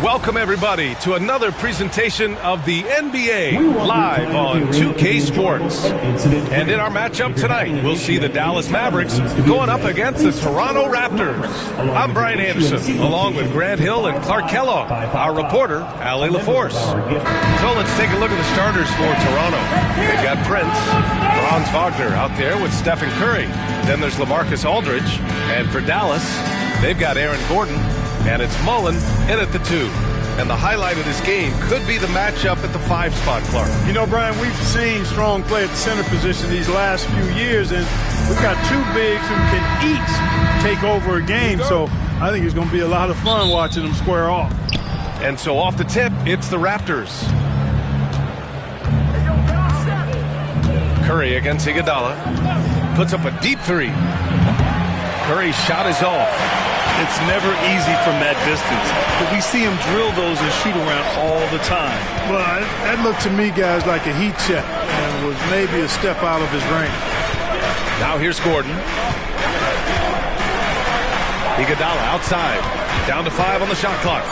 Welcome, everybody, to another presentation of the NBA live on 2K Sports. And in our matchup tonight, we'll see the Dallas Mavericks going up against the Toronto Raptors. I'm Brian Anderson, along with Grant Hill and Clark Kellogg, our reporter, Allie LaForce. So let's take a look at the starters for Toronto. They've got Prince, Franz Wagner out there with Stephen Curry. Then there's LaMarcus Aldridge. And for Dallas, they've got Aaron Gordon. And it's Mullen in at the 2. And the highlight of this game could be the matchup at the 5 spot, Clark. You know, Brian, we've seen strong play at the center position these last few years, and we've got two bigs who can each take over a game. So I think it's going to be a lot of fun watching them square off. And so off the tip, it's the Raptors. Curry against Iguodala. Puts up a deep 3. Curry's shot is off. It's never easy from that distance, but we see him drill those and shoot around all the time. Well, that looked to me, guys, like a heat check and was maybe a step out of his range. Now here's Gordon. Iguodala outside. Down to 5 on the shot clock.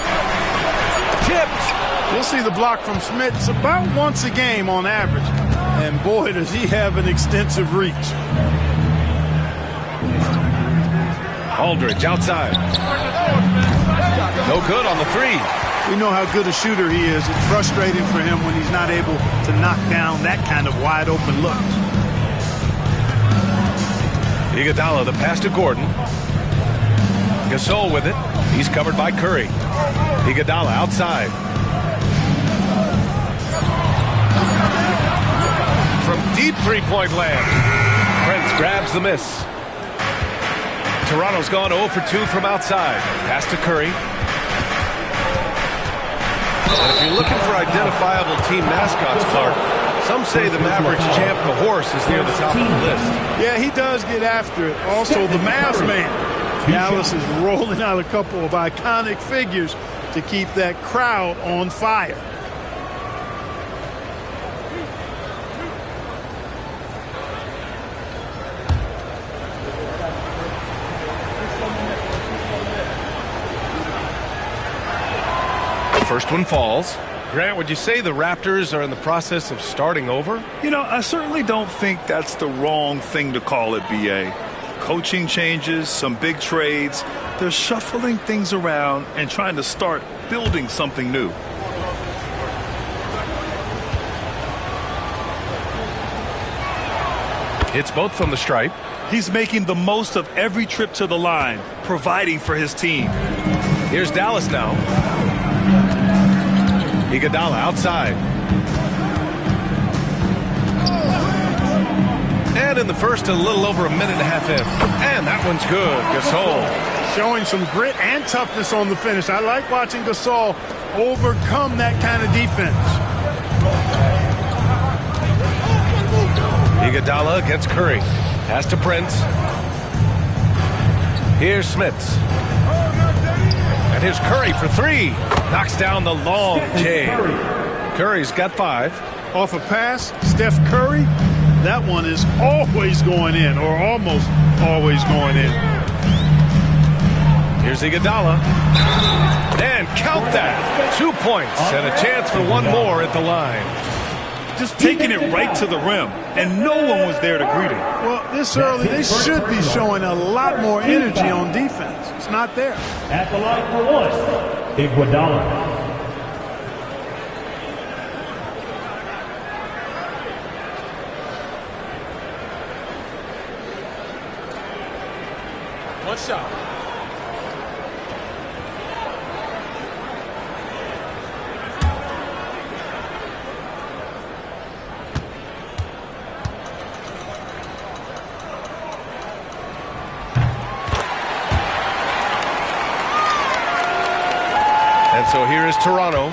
Tipped. We'll see the block from Smits about once a game on average. And boy, does he have an extensive reach. Aldridge outside. No good on the 3. We know how good a shooter he is. It's frustrating for him when he's not able to knock down that kind of wide open look. Iguodala, the pass to Gordon. Gasol with it. He's covered by Curry. Iguodala outside. From deep three-point land. Prince grabs the miss. Toronto's gone 0 for 2 from outside. Pass to Curry. And if you're looking for identifiable team mascots, Clark, some say the Mavericks champ, the horse, is near the top of the list. Yeah, he does get after it. Also, the Mavs man. Dallas is rolling out a couple of iconic figures to keep that crowd on fire. First one falls. Grant, would you say the Raptors are in the process of starting over? You know, I certainly don't think that's the wrong thing to call it, B.A. Coaching changes, some big trades. They're shuffling things around and trying to start building something new. Hits both from the stripe. He's making the most of every trip to the line, providing for his team. Here's Dallas now. Iguodala outside. And in the first, a little over a minute and a half in. And that one's good. Gasol. Showing some grit and toughness on the finish. I like watching Gasol overcome that kind of defense. Iguodala against Curry. Pass to Prince. Here's Smits. And here's Curry for 3. Knocks down the long J. Curry's got 5. Off a pass, Steph Curry. That one is always going in, or almost always going in. Here's Iguodala. And count that. 2 points and a chance for one more at the line. Just taking it right to the rim, and no one was there to greet him. Well, this early, they should be showing a lot more energy on defense. It's not there. At the line for 1, Iguodala. One shot. And so here is Toronto.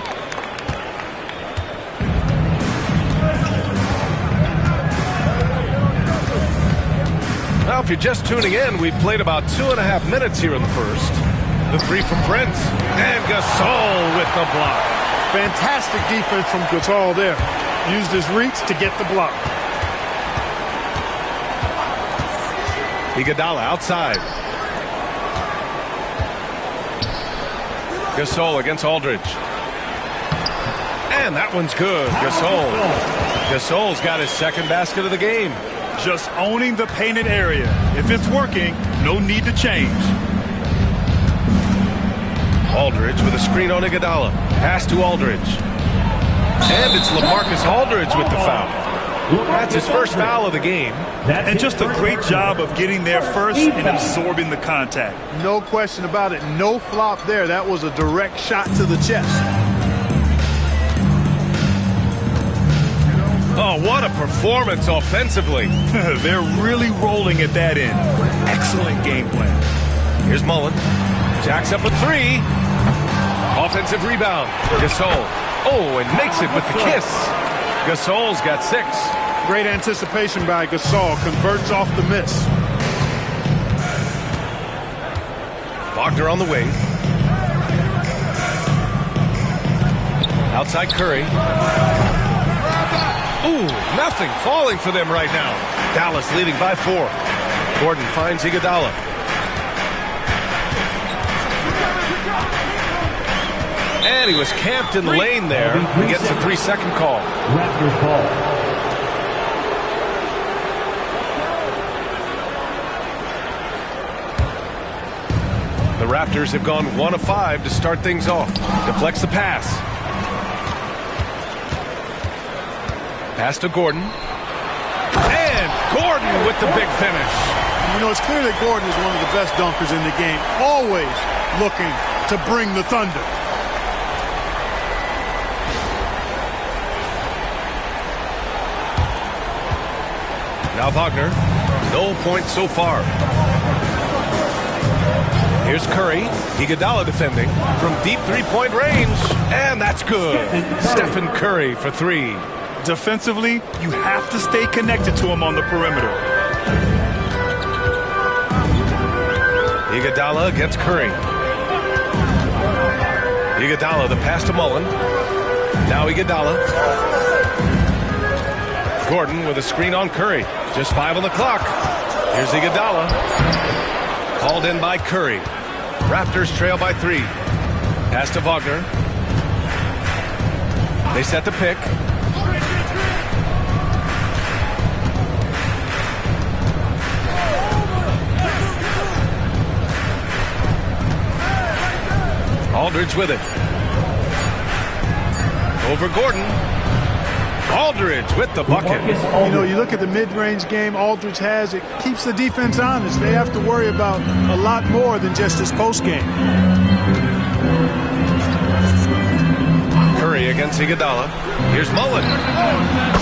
Now, if you're just tuning in, we've played about 2.5 minutes here in the first. The 3 from Prince. And Gasol with the block. Fantastic defense from Gasol there. Used his reach to get the block. Iguodala outside. Gasol against Aldridge. And that one's good. Gasol's got his second basket of the game. Just owning the painted area. If it's working, no need to change. Aldridge with a screen on Iguodala. Pass to Aldridge. And it's LaMarcus Aldridge with the foul. That's his first foul of the game. And just a great job of getting there first and absorbing the contact. No question about it. No flop there. That was a direct shot to the chest. Oh, what a performance offensively. They're really rolling at that end. Excellent game plan. Here's Mullen. Jacks up a three. Offensive rebound. Gasol. Oh, and makes it with the kiss. Gasol's got 6. Great anticipation by Gasol. Converts off the miss. Wagner on the wing. Outside Curry. Ooh, nothing falling for them right now. Dallas leading by 4. Gordon finds Iguodala. And he was camped in the lane there. He gets a 3-second call. Raptors ball. The Raptors have gone 1 of 5 to start things off. Deflects the pass. Pass to Gordon. And Gordon with the big finish. You know, it's clear that Gordon is one of the best dunkers in the game. Always looking to bring the thunder. Now Wagner. No points so far. Here's Curry. Iguodala defending from deep three-point range. And that's good. Stephen Curry for 3. Defensively, you have to stay connected to him on the perimeter. Iguodala against Curry. Iguodala, the pass to Mullen. Now Iguodala. Gordon with a screen on Curry. Just 5 on the clock. Here's Iguodala. Called in by Curry. Raptors trail by 3. Pass to Wagner. They set the pick. Aldridge with it. Over Gordon. Aldridge with the bucket. You know, you look at the mid-range game Aldridge has, it keeps the defense honest. They have to worry about a lot more than just his post game. Curry against Iguodala. Here's Mullen.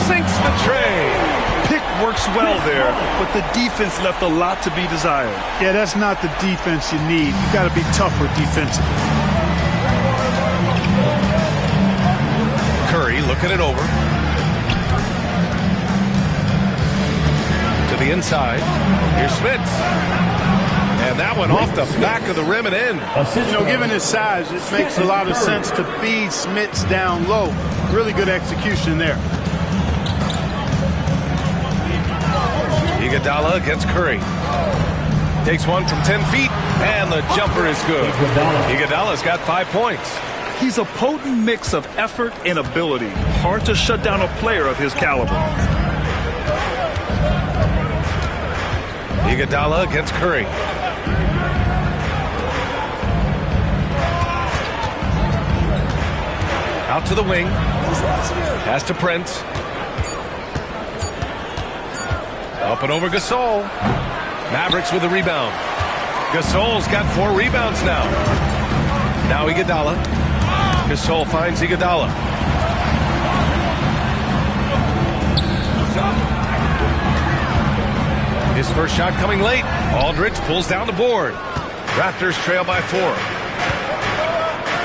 Sinks the tray. Pick works well there, but the defense left a lot to be desired. Yeah, that's not the defense you need. You got to be tougher defensively. Curry looking it over. To the inside. Here's Smith. And that one off the back of the rim and in. You know, given his size, it makes a lot of sense to feed Smits down low. Really good execution there. Iguodala against Curry. Takes one from 10 feet, and the jumper is good. Iguodala's got 5 points. He's a potent mix of effort and ability. Hard to shut down a player of his caliber. Iguodala against Curry. Out to the wing. Pass to Prince. Up and over Gasol. Mavericks with the rebound. Gasol's got 4 rebounds now. Now Iguodala. Gasol finds Iguodala. His first shot coming late. Aldridge pulls down the board. Raptors trail by 4.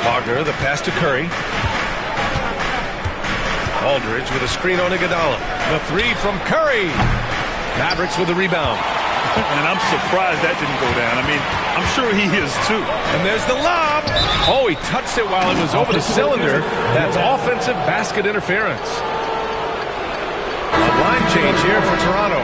Wagner, the pass to Curry. Aldridge with a screen on Iguodala. The 3 from Curry. Mavericks with the rebound. And I'm surprised that didn't go down. I mean, I'm sure he is too. And there's the lob. Oh, he touched it while it was over the cylinder. That's offensive basket interference. A line change here for Toronto.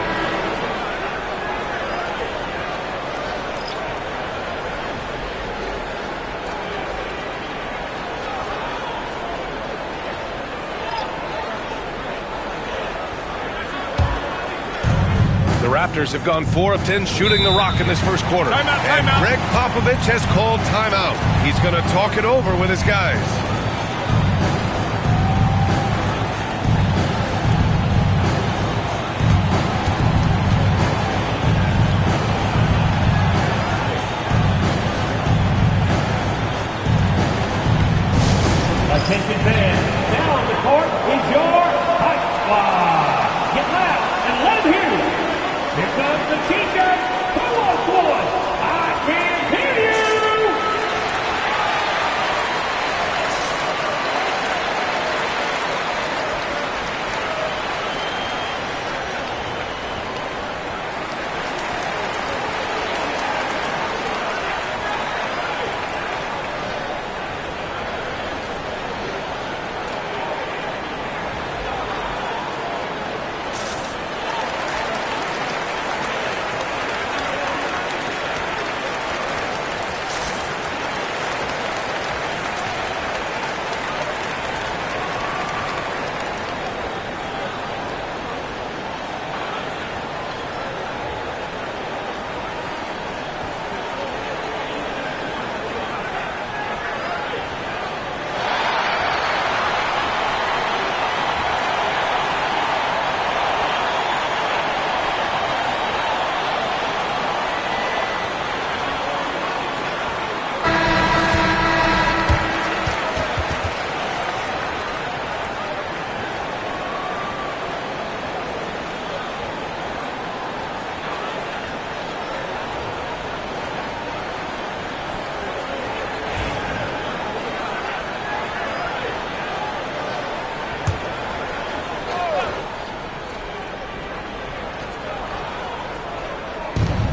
Raptors have gone 4 of 10 shooting the rock in this first quarter. And Greg Popovich has called timeout. He's going to talk it over with his guys. Attention fans, now on the court is your Hype Squad. Get loud and let them hear you. Here comes the teacher. Who wants one? I can't hear you.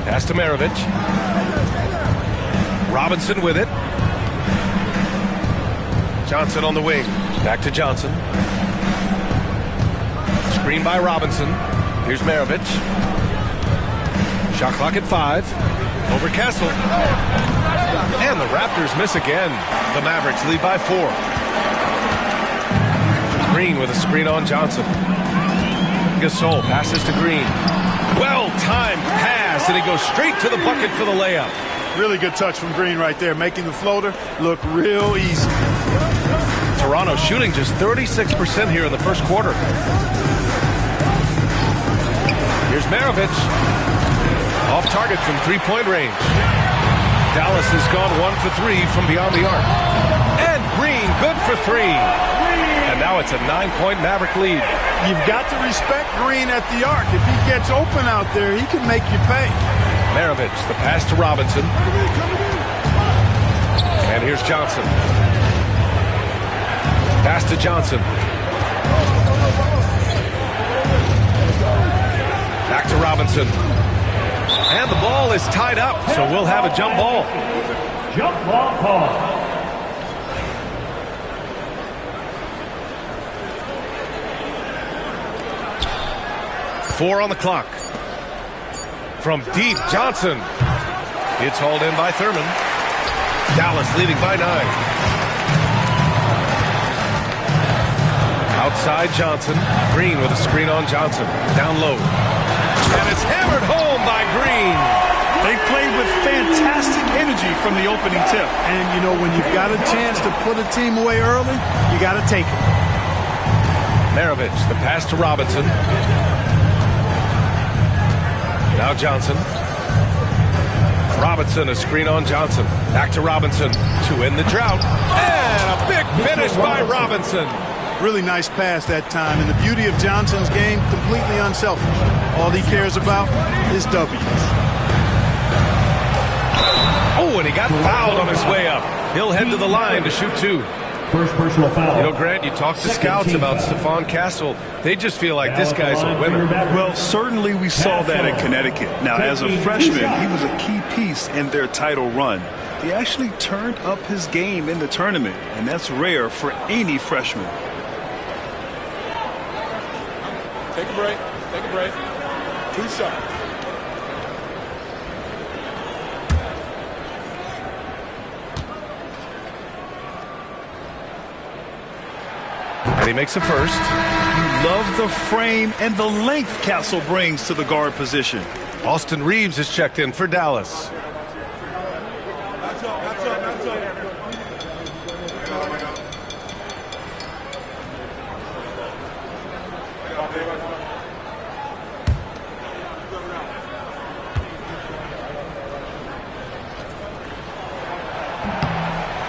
Pass to Maravich. Robinson with it. Johnson on the wing. Back to Johnson. Screen by Robinson. Here's Maravich. Shot clock at 5. Over Castle. And the Raptors miss again. The Mavericks lead by 4. Green with a screen on Johnson. Gasol passes to Green. Well-timed pass, and he goes straight to the bucket for the layup. Really good touch from Green right there, making the floater look real easy. Toronto shooting just 36% here in the first quarter. Here's Maravich. Off target from three-point range. Dallas has gone 1 for 3 from beyond the arc. And Green, good for 3. And now it's a 9-point Maverick lead. You've got to respect Green at the arc. If he gets open out there, he can make you pay. Maravich, the pass to Robinson. And here's Johnson. Pass to Johnson. Back to Robinson. And the ball is tied up, so we'll have a jump ball. Jump ball call. Four on the clock. From deep, Johnson. It's hauled in by Thurman. Dallas leading by 9. Outside Johnson. Green with a screen on Johnson. Down low. And it's hammered home by Green. They played with fantastic energy from the opening tip. And, you know, when you've got a chance to put a team away early, you got to take it. Maravich, the pass to Robinson. Now Johnson. Robinson, a screen on Johnson. Back to Robinson to end the drought. And a big finish by Robinson. Really nice pass that time. And the beauty of Johnson's game, completely unselfish. All he cares about is W's. Oh, and he got fouled on his way up. He'll head to the line to shoot 2. First personal foul. You know, Grant, you talk to scouts about Stephon Castle. They just feel like this guy's a winner. Well, certainly we saw that in Connecticut. Now, as a freshman, he was a key piece in their title run. He actually turned up his game in the tournament, and that's rare for any freshman. Take a break. Take a break. 2 shots. And he makes a first. You love the frame and the length Castle brings to the guard position. Austin Reeves is checked in for Dallas.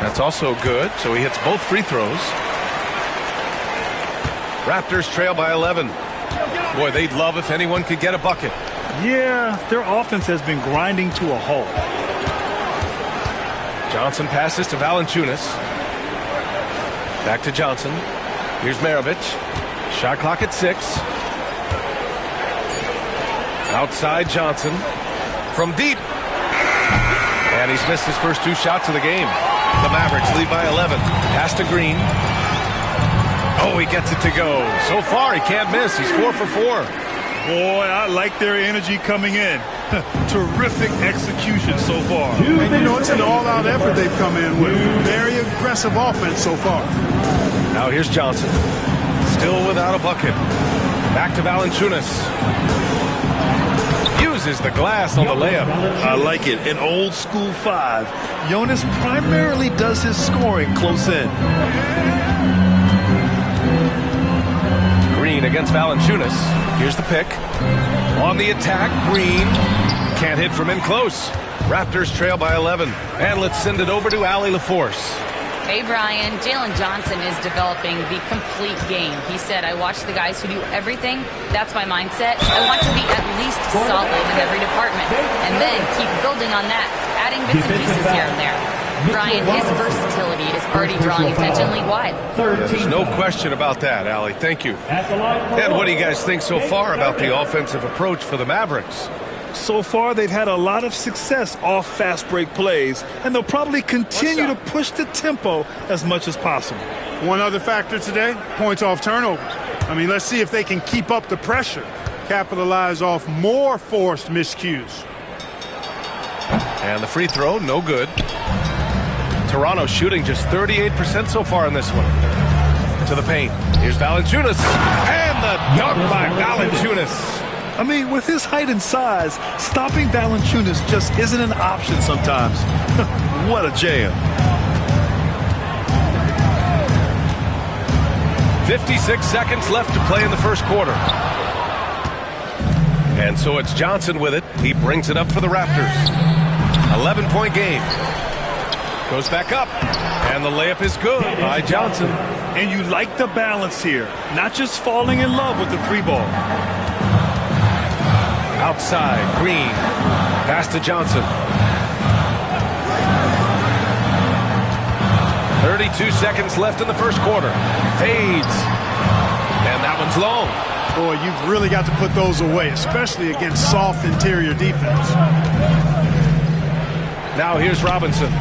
That's also good, so he hits both free throws. Raptors trail by 11. Boy, they'd love if anyone could get a bucket. Yeah, their offense has been grinding to a halt. Johnson passes to Valanciunas. Back to Johnson. Here's Maravich. Shot clock at 6. Outside Johnson. From deep. And he's missed his first 2 shots of the game. The Mavericks lead by 11. Pass to Green. Oh, he gets it to go. So far, he can't miss. He's 4 for 4. Boy, I like their energy coming in. Terrific execution so far. And you know, it's an all-out effort they've come in with. Very aggressive offense so far. Now here's Johnson. Still without a bucket. Back to Valanciunas. Uses the glass on the layup. I like it. An old school 5. Jonas primarily does his scoring close in. Green against Valanciunas. Here's the pick. On the attack, Green. Can't hit from in close. Raptors trail by 11. And let's send it over to Allie LaForce. Hey, Brian. Jalen Johnson is developing the complete game. He said, I watch the guys who do everything. That's my mindset. I want to be at least solid in every department. And then keep building on that, adding bits and pieces here and there. Brian, his versatility is already drawing attention league-wide. There's no question about that, Allie. Thank you. And what do you guys think so far about the offensive approach for the Mavericks? So far, they've had a lot of success off fast break plays, and they'll probably continue to push the tempo as much as possible. One other factor today, points off turnover. I mean, let's see if they can keep up the pressure, capitalize off more forced miscues. And the free throw, no good. Toronto shooting just 38% so far in this one. To the paint. Here's Valanciunas. And the dunk by Valanciunas. I mean, with his height and size, stopping Valanciunas just isn't an option sometimes. What a jam. 56 seconds left to play in the first quarter. And so it's Johnson with it. He brings it up for the Raptors. 11-point game. Goes back up. And the layup is good by Johnson. And you like the balance here. Not just falling in love with the 3-ball. Outside, Green. Pass to Johnson. 32 seconds left in the first quarter. Fades. And that one's long. Boy, you've really got to put those away, especially against soft interior defense. Now here's Robinson.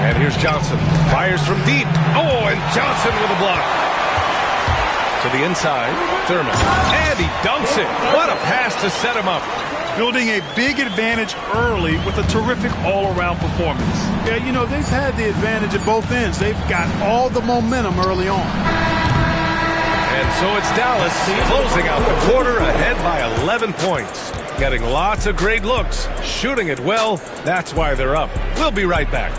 And here's Johnson. Fires from deep. Oh, and Johnson with a block. To the inside, Thurman. And he dunks it. What a pass to set him up. Building a big advantage early with a terrific all-around performance. Yeah, you know, they've had the advantage at both ends. They've got all the momentum early on. And so it's Dallas closing out the quarter ahead by 11 points. Getting lots of great looks, shooting it well. That's why they're up. We'll be right back.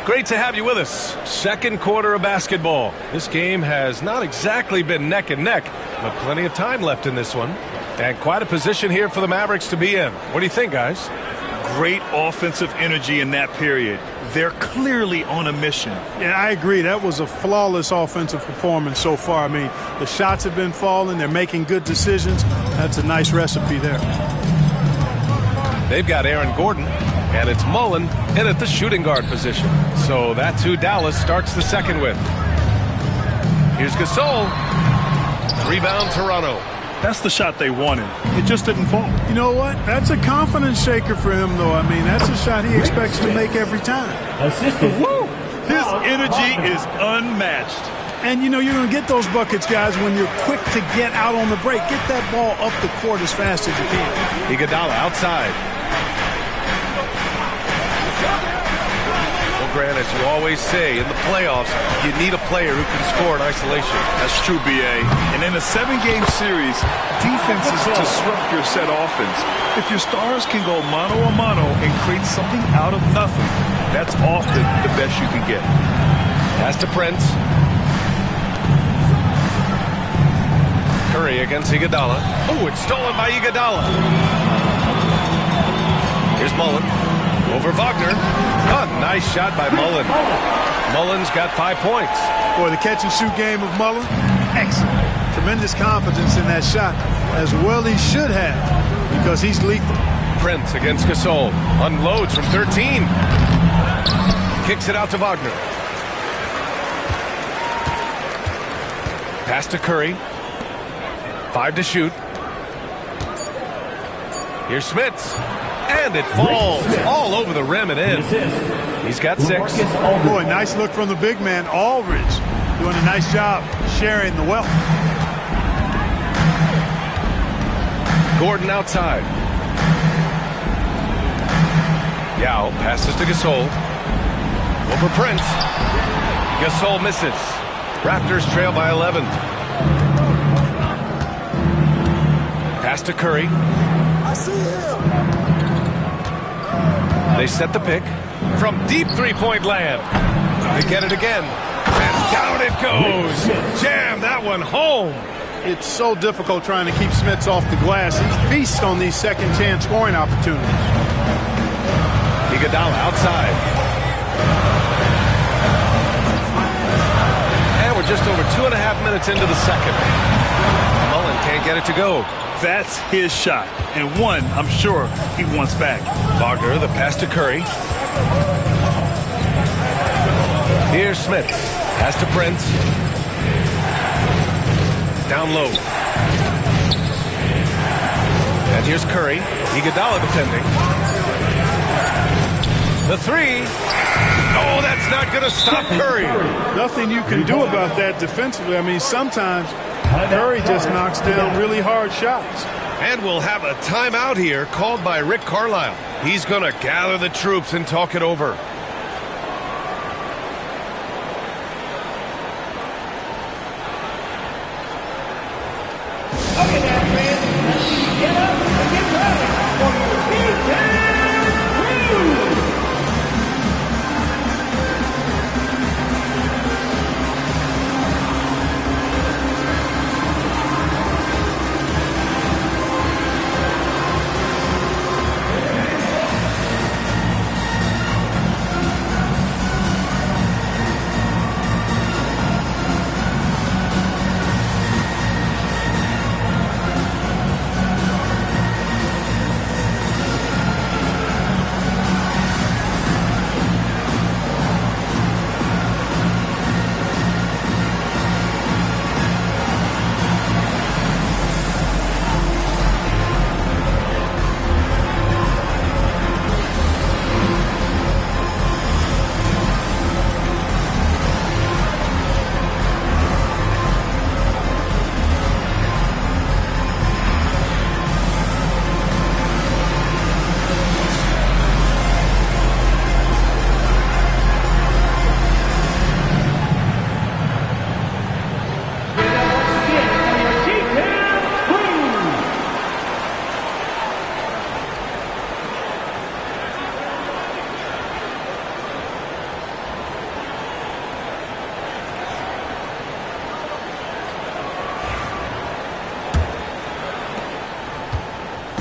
Great to have you with us. Second quarter of basketball. This game has not exactly been neck and neck, but plenty of time left in this one. And quite a position here for the Mavericks to be in. What do you think, guys? Great offensive energy in that period. They're clearly on a mission. Yeah, I agree. That was a flawless offensive performance so far. I mean, the shots have been falling. They're making good decisions. That's a nice recipe there. They've got Aaron Gordon. And it's Mullen in at the shooting guard position. So that's who Dallas starts the second with. Here's Gasol. Rebound Toronto. That's the shot they wanted. It just didn't fall. You know what? That's a confidence shaker for him, though. I mean, that's a shot he expects to make every time. Woo! His energy is unmatched. And, you know, you're going to get those buckets, guys, when you're quick to get out on the break. Get that ball up the court as fast as you can. Iguodala outside. Well, Grant, as you always say, in the playoffs, you need a player who can score in isolation. That's true, B.A. And in a 7-game series, defense is disrupt your set offense. If your stars can go mano-a-mano and create something out of nothing, that's often the best you can get. Pass to Prince. Curry against Iguodala. Oh, it's stolen by Iguodala. Here's Mullen. Over Wagner. Oh, nice shot by Mullen. Mullen's got 5 points. Boy, the catch-and-shoot game of Mullen, excellent. Tremendous confidence in that shot, as well he should have, because he's lethal. Prince against Gasol. Unloads from 13. Kicks it out to Wagner. Pass to Curry. 5 to shoot. Here's Smits. And it falls all over the rim and in. He's got 6. Boy, nice look from the big man, Aldridge. Doing a nice job sharing the wealth. Gordon outside. Yao passes to Gasol. Over Prince. Gasol misses. Raptors trail by 11. Pass to Curry. I see him. They set the pick from deep three-point land. They get it again. And down it goes. Jam that one home. It's so difficult trying to keep Smits off the glass. He feasts on these second-chance scoring opportunities. Iguodala outside. And we're just over 2.5 minutes into the second. Mullen can't get it to go. That's his shot, and one I'm sure he wants back. Wagner, the pass to Curry. Here's Smith. Pass to Prince. Down low. And here's Curry. Iguodala defending. The 3. Oh, that's not going to stop Curry. Nothing you can do about that defensively. I mean, sometimes Curry just knocks down really hard shots. And we'll have a timeout here called by Rick Carlisle. He's going to gather the troops and talk it over. Okay, now, fans, get up and get ready for your big-time crew.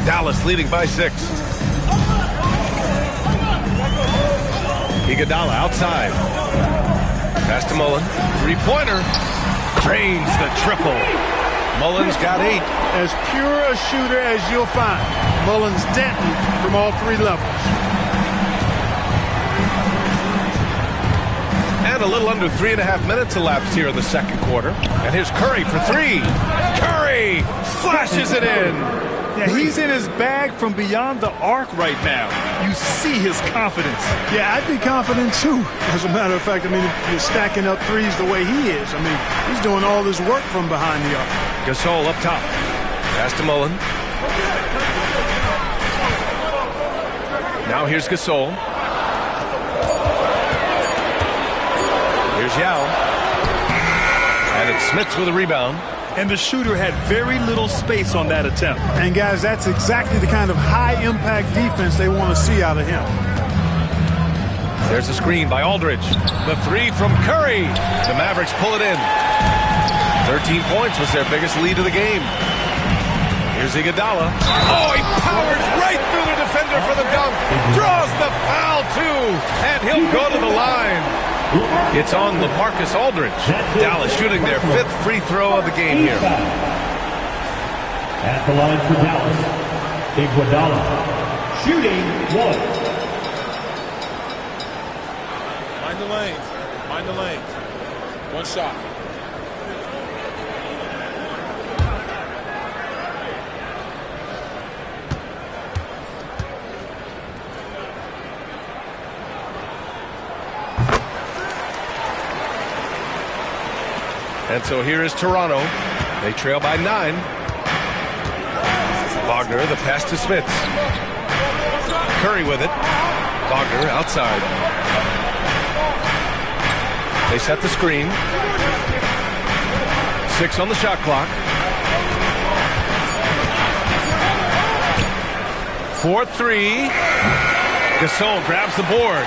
Dallas leading by 6. Iguodala outside. Pass to Mullen. Three-pointer. Drains the triple. Mullen's got 8. As pure a shooter as you'll find. Mullen's denting from all 3 levels. And a little under 3.5 minutes elapsed here in the second quarter. And here's Curry for 3. Curry! Curry flashes it in. Yeah, he's in his bag from beyond the arc right now. You see his confidence. Yeah, I'd be confident too. As a matter of fact, I mean, if you're stacking up threes the way he is, I mean, he's doing all this work from behind the arc. Gasol up top. Pass to Mullen. Now here's Gasol. Here's Yao. And it's Smits with a rebound. And the shooter had very little space on that attempt. And guys, that's exactly the kind of high-impact defense they want to see out of him. There's a screen by Aldridge. The three from Curry. The Mavericks pull it in. 13 points was their biggest lead of the game. Here's Iguodala. Oh, he powers right through the defender for the dunk. Draws the foul, too. And he'll go to the line. It's on LaMarcus Aldridge. Dallas shooting their 5th free throw of the game here. At the line for Dallas, Iguodala. Shooting 1. Mind the lanes. Mind the lanes. One shot. And so here is Toronto. They trail by 9. Wagner, the pass to Smits. Curry with it. Wagner outside. They set the screen. 6 on the shot clock. 4-3. Gasol grabs the board.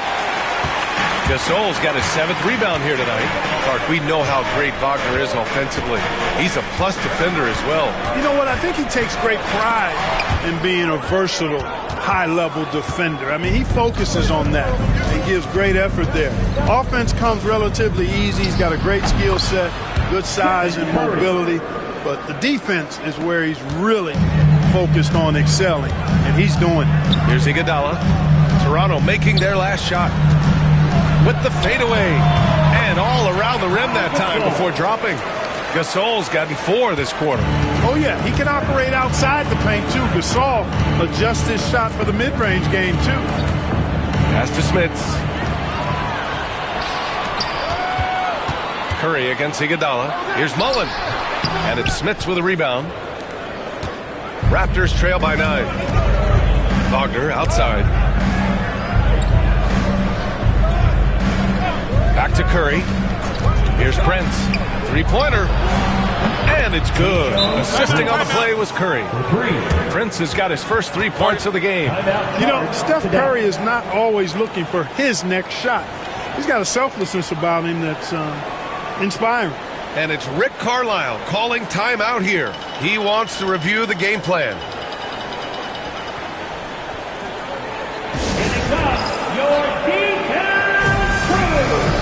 Gasol's got his 7th rebound here tonight. Clark, we know how great Wagner is offensively. He's a plus defender as well. You know what? I think he takes great pride in being a versatile, high-level defender. I mean, he focuses on that. He gives great effort there. Offense comes relatively easy. He's got a great skill set, good size and mobility. But the defense is where he's really focused on excelling, and he's doing it. Here's Iguodala. Toronto making their last shot. With the fadeaway, and all around the rim that time before dropping. Gasol's gotten 4 this quarter. Oh, yeah, he can operate outside the paint, too. Gasol adjusts his shot for the mid-range game, too. Pass to Smits. Curry against Iguodala. Here's Mullen. And it's Smits with a rebound. Raptors trail by 9. Wagner outside. Back to Curry. Here's Prince. 3-pointer. And it's good. Assisting on the play was Curry. Prince has got his first 3 points of the game. You know, Steph Curry is not always looking for his next shot. He's got a selflessness about him that's inspiring. And it's Rick Carlisle calling timeout here. He wants to review the game plan. And it comes your details crew.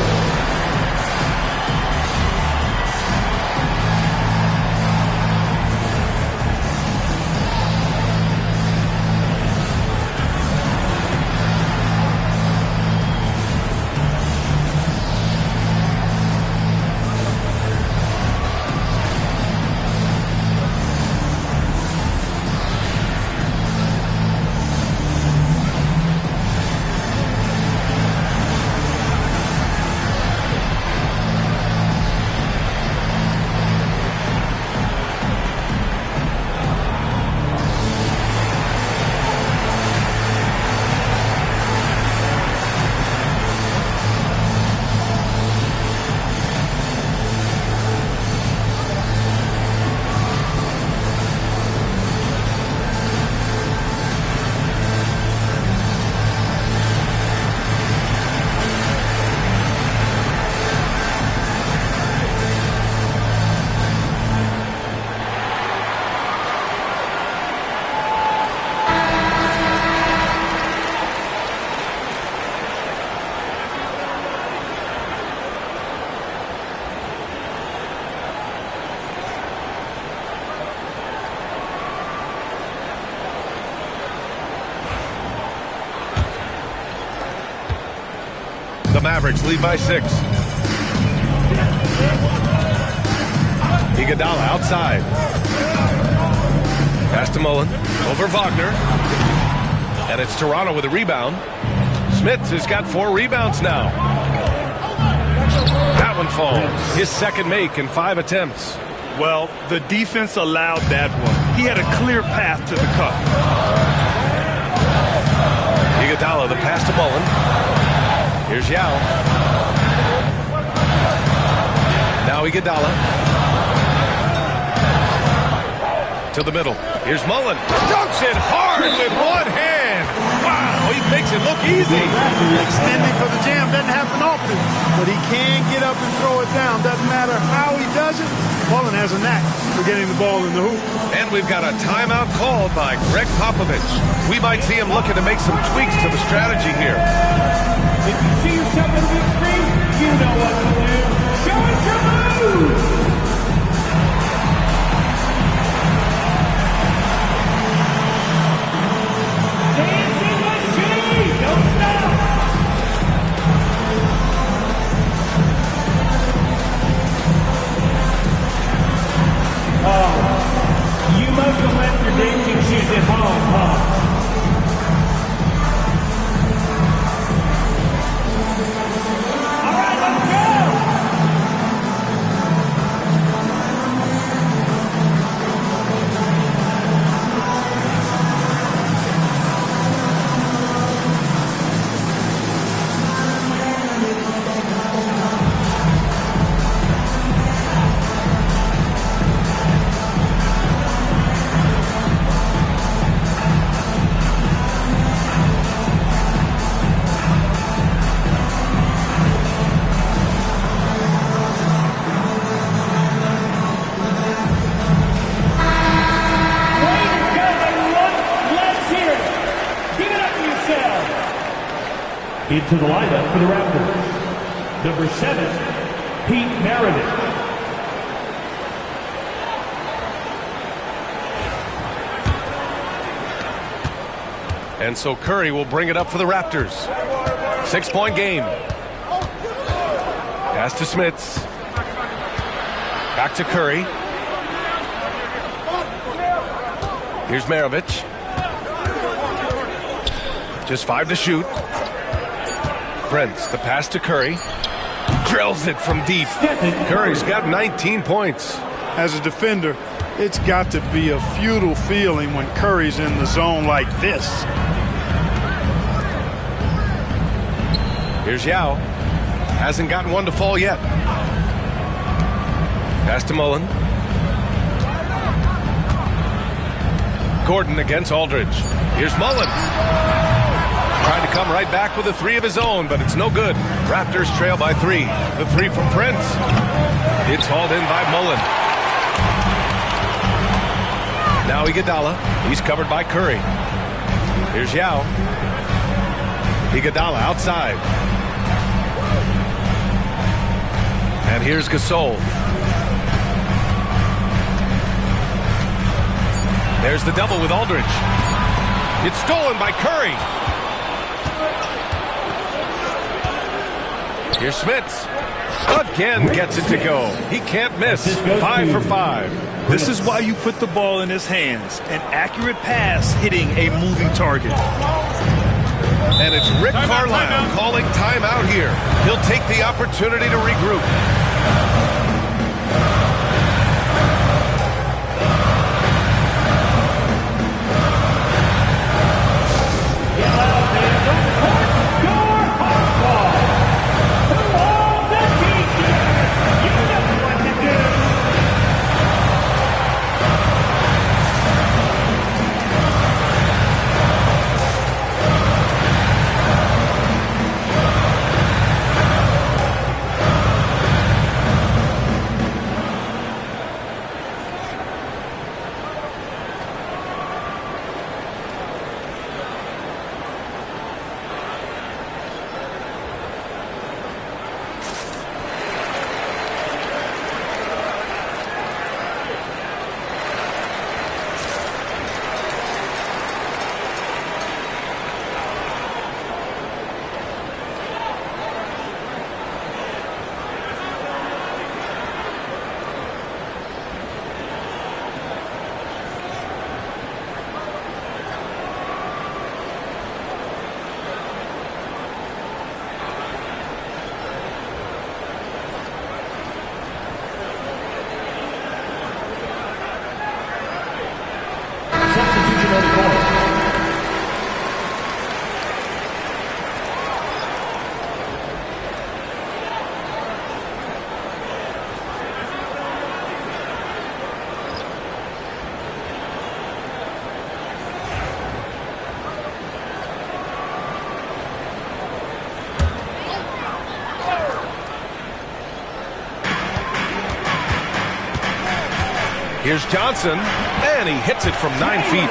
The Mavericks lead by 6. Iguodala outside. Pass to Mullen. Over Wagner. And it's Toronto with a rebound. Smith has got 4 rebounds now. That one falls. His second make in 5 attempts. Well, the defense allowed that one. He had a clear path to the cup. Iguodala, the pass to Mullen. Here's Yao. Now Iguodala. To the middle. Here's Mullen. Dunks it hard with one hand. Wow, he makes it look easy. Extending for the jam doesn't happen often, but he can get up and throw it down. Doesn't matter how he does it. Mullen has a knack for getting the ball in the hoop. And we've got a timeout called by Greg Popovich. We might see him looking to make some tweaks to the strategy here. If you see yourself on the big screen, you know what to do. Show us your move! Dancing machine! Don't stop! Oh, you must have left your dancing shoes at home, huh? Into the lineup for the Raptors, number 7, Pete Meredith. And so Curry will bring it up for the Raptors. 6-point game. Pass to Smits. Back to Curry. Here's Maravich. Just 5 to shoot. Brent, the pass to Curry. Drills it from deep. Curry's got 19 points. As a defender, it's got to be a futile feeling when Curry's in the zone like this. Here's Yao. Hasn't gotten one to fall yet. Pass to Mullen. Gordon against Aldridge. Here's Mullen. Trying to come right back with a 3 of his own, but it's no good. Raptors trail by 3. The 3 from Prince. It's hauled in by Mullen. Now Iguodala. He's covered by Curry. Here's Yao. Iguodala outside. And here's Gasol. There's the double with Aldridge. It's stolen by Curry. Here's Smits. Again gets it to go. He can't miss. 5 for 5. This is why you put the ball in his hands. An accurate pass hitting a moving target. And it's Rick Carlisle calling timeout here. He'll take the opportunity to regroup. Here's Johnson, and he hits it from 9 feet.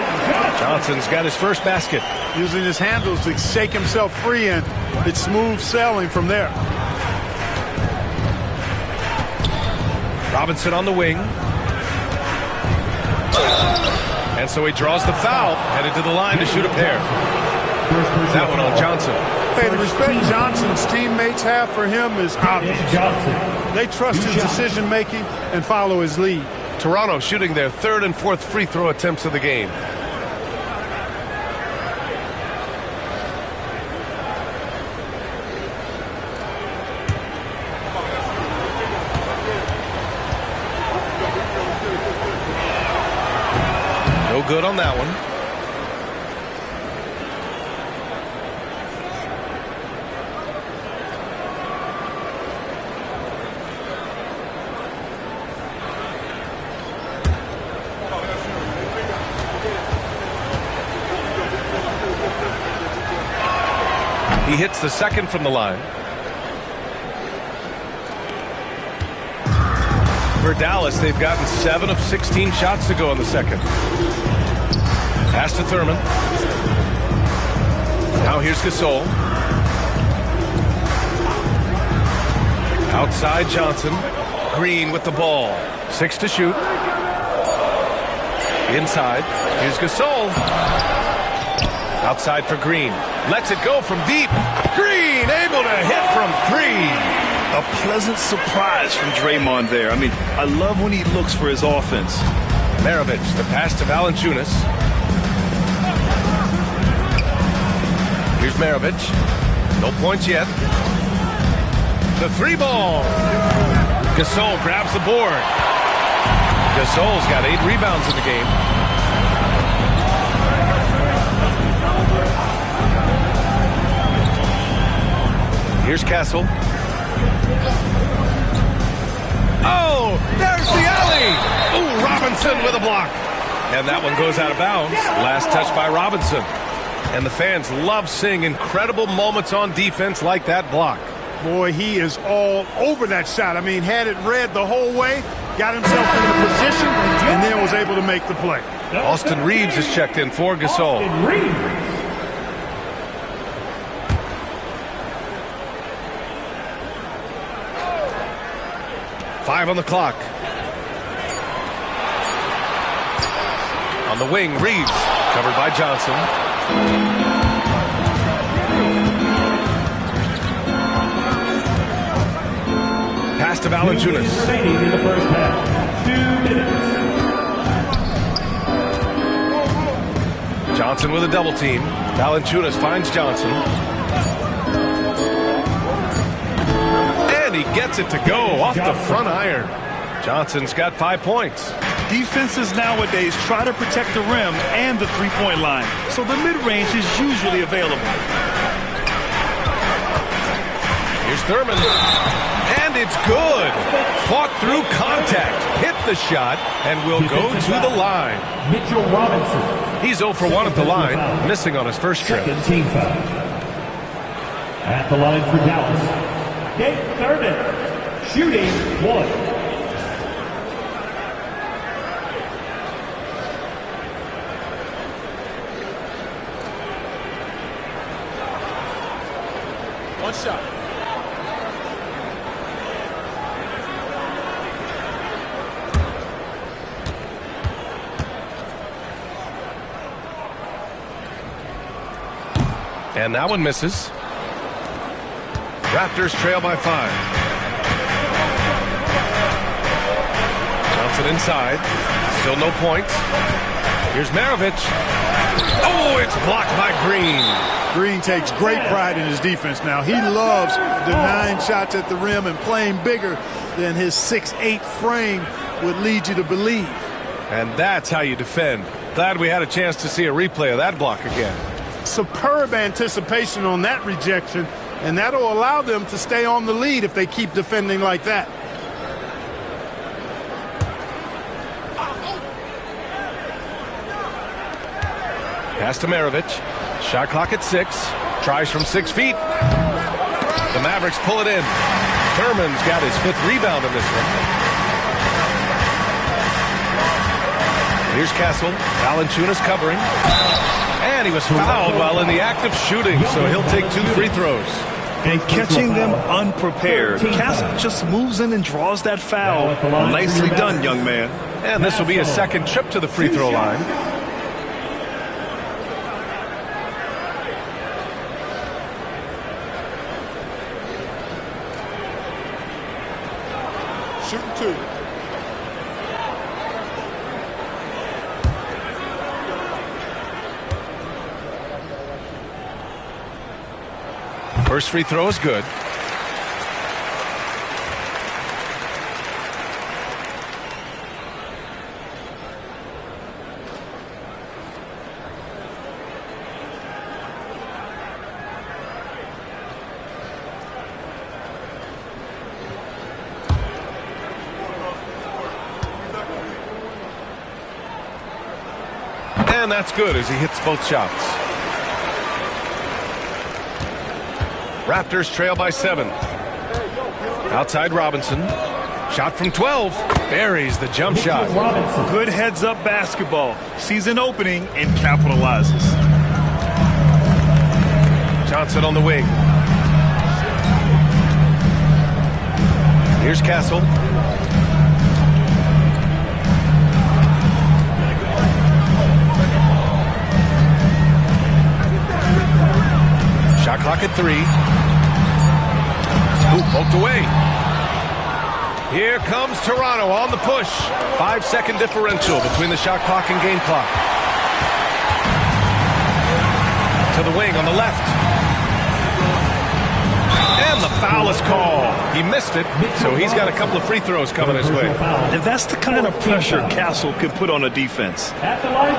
Johnson's got his first basket. Using his handles to shake himself free, and it's smooth sailing from there. Robinson on the wing. And so he draws the foul, headed to the line to shoot a pair. That one on Johnson. Hey, the respect Johnson's teammates have for him is obvious. They trust his decision-making and follow his lead. Toronto shooting their 3rd and 4th free throw attempts of the game. No good on that one. He hits the second from the line. For Dallas, they've gotten 7 of 16 shots to go in the second. Pass to Thurman. Now here's Gasol. Outside Johnson. Green with the ball. 6 to shoot. Inside. Here's Gasol. Outside for Green. Lets it go from deep. Green able to hit from 3. A pleasant surprise from Draymond there. I mean, I love when he looks for his offense. Maravich, the pass to Valanciunas. Here's Maravich. No points yet. The 3 ball. Gasol grabs the board. Gasol's got 8 rebounds in the game. Here's Castle. Oh, there's the alley. Ooh, Robinson with a block. And that one goes out of bounds. Last touch by Robinson. And the fans love seeing incredible moments on defense like that block. Boy, he is all over that shot. I mean, had it read the whole way, got himself in the position, and then was able to make the play. Austin Reeves is checked in for Gasol. 5 on the clock. On the wing, Reeves, covered by Johnson. Pass to Valanciunas. In the first half. 2 minutes. Johnson with a double team. Valanciunas finds Johnson. And he gets it to go off the front iron. Johnson's got 5 points. Defenses nowadays try to protect the rim and the three-point line, so the mid-range is usually available. Here's Thurman. And it's good. Fought through contact. Hit the shot and will go to the line. Mitchell Robinson. He's 0 for 1 at the line, missing on his first trip. Team foul. At the line for Dallas. Nate Thurman, shooting 1. One shot. And that one misses. Raptors trail by 5. Johnson inside. Still no points. Here's Maravich. Oh, it's blocked by Green. Green takes great pride in his defense now. He loves denying shots at the rim and playing bigger than his 6'8" frame would lead you to believe. And that's how you defend. Glad we had a chance to see a replay of that block again. Superb anticipation on that rejection, and that'll allow them to stay on the lead if they keep defending like that. Pass to Maravich. Shot clock at 6. Tries from 6 feet. The Mavericks pull it in. Thurman's got his 5th rebound in this one. Here's Castle. Valanciunas covering. And he was fouled while in the act of shooting, so he'll take 2 free throws. And catching them unprepared. Castle just moves in and draws that foul. Nicely done, young man. And this will be his second trip to the free throw line. Shooting 2. First free throw is good. And that's good as he hits both shots. Raptors trail by 7. Outside Robinson. Shot from 12. Buries the jump shot. Good heads-up basketball. Sees an opening and capitalizes. Johnson on the wing. Here's Castle. Shot clock at 3. Ooh, poked away. Here comes Toronto on the push. 5-second differential between the shot clock and game clock. To the wing on the left. And the foul is called. He missed it, so he's got a couple of free throws coming his way. And that's the kind of pressure Castle can put on a defense.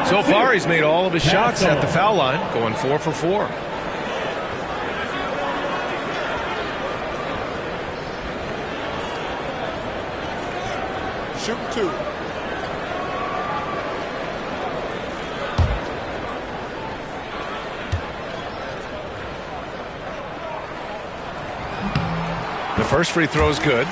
So far, he's made all of his shots at the foul line, going 4 for 4. Shooting 2. The first free throw is good.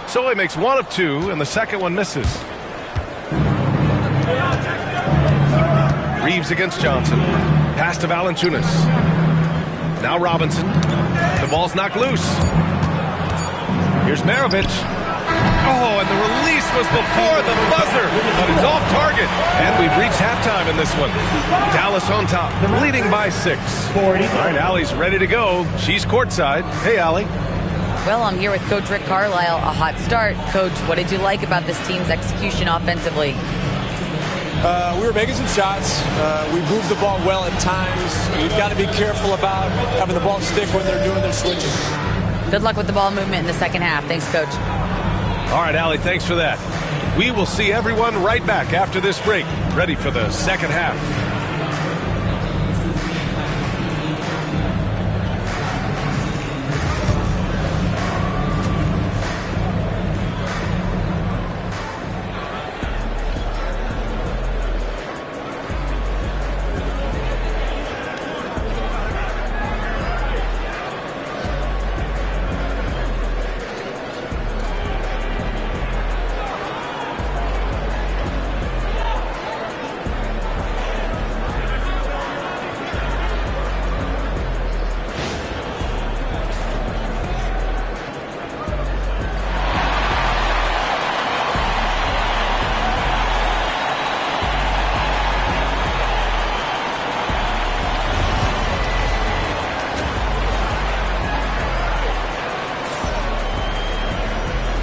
So he makes 1 of 2, and the second one misses. Reeves against Johnson. Pass to Valanciunas. Now Robinson. The ball's knocked loose. Here's Maravich. Oh, and the release was before the buzzer, but it's off target. And we've reached halftime in this one. Dallas on top, leading by 6. All right, Allie's ready to go. She's courtside. Hey, Allie. Well, I'm here with Coach Rick Carlisle. A hot start. Coach, what did you like about this team's execution offensively? We were making some shots. We moved the ball well at times. We've got to be careful about having the ball stick when they're doing their switching. Good luck with the ball movement in the second half. Thanks, Coach. All right, Allie, thanks for that. We will see everyone right back after this break, ready for the second half.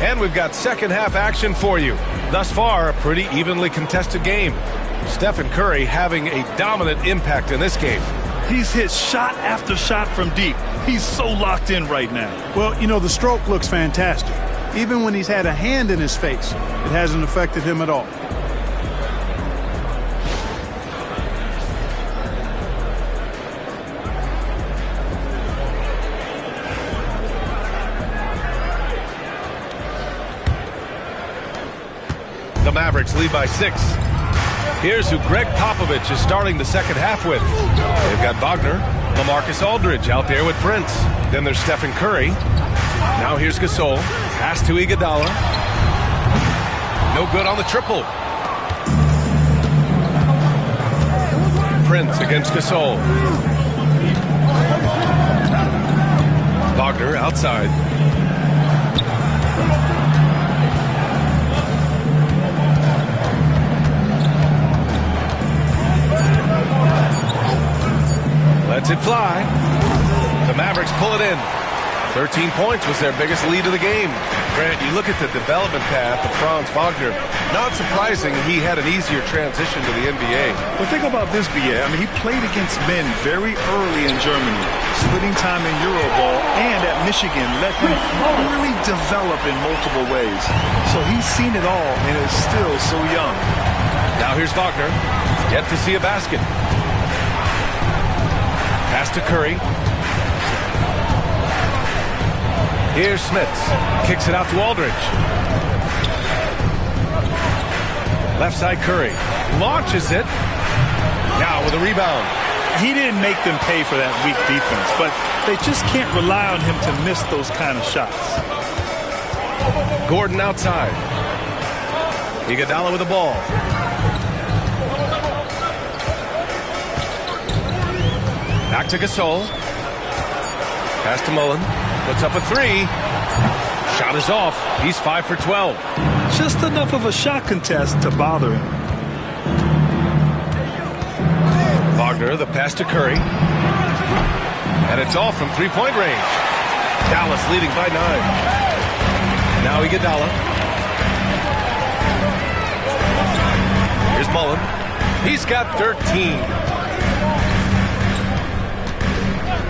And we've got second half action for you. Thus far, a pretty evenly contested game. Stephen Curry having a dominant impact in this game. He's hit shot after shot from deep. He's so locked in right now. Well, you know, the stroke looks fantastic. Even when he's had a hand in his face, it hasn't affected him at all. The Mavericks lead by 6. Here's who Greg Popovich is starting the second half with. They've got Wagner, LaMarcus Aldridge out there with Prince. Then there's Stephen Curry. Now here's Gasol. Pass to Iguodala. No good on the triple. Prince against Gasol. Wagner outside. Lets it fly. The Mavericks pull it in. 13 points was their biggest lead of the game. Grant, you look at the development path of Franz Wagner. Not surprising he had an easier transition to the NBA. Well, think about this, BA. I mean, he played against men very early in Germany, splitting time in Euroball, and at Michigan let him really develop in multiple ways. So he's seen it all and is still so young. Now here's Wagner. Yet to see a basket. Pass to Curry. Here's Smits. Kicks it out to Aldridge. Left side Curry. Launches it. Now with a rebound. He didn't make them pay for that weak defense, but they just can't rely on him to miss those kind of shots. Gordon outside. Iguodala with the ball. Back to Gasol. Pass to Mullen. Puts up a 3. Shot is off. He's 5 for 12. Just enough of a shot contest to bother him. Wagner, the pass to Curry. And it's off from three-point range. Dallas leading by 9. Now Iguodala. Here's Mullen. He's got 13.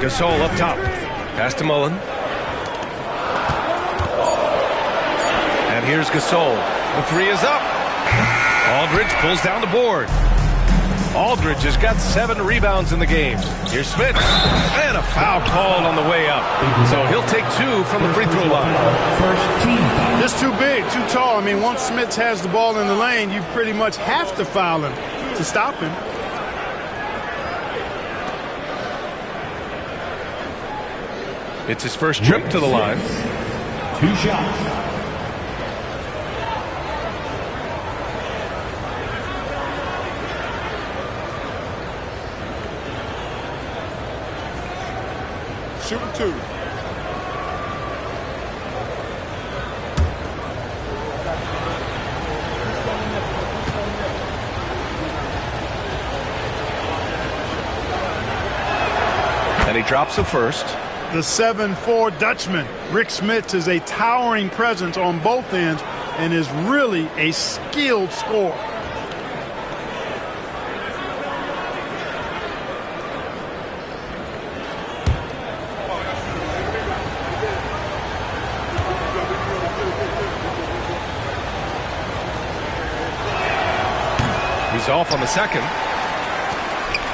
Gasol up top. Pass to Mullen. And here's Gasol. The 3 is up. Aldridge pulls down the board. Aldridge has got 7 rebounds in the game. Here's Smith. And a foul called on the way up. So he'll take 2 from the free throw line. It's too big, too tall. I mean, once Smith has the ball in the lane, you pretty much have to foul him to stop him. It's his first trip to the line. 2 shots. Shooting 2. And he drops the first. The 7'4" Dutchman, Rick Smits, is a towering presence on both ends and is really a skilled scorer. He's off on the second.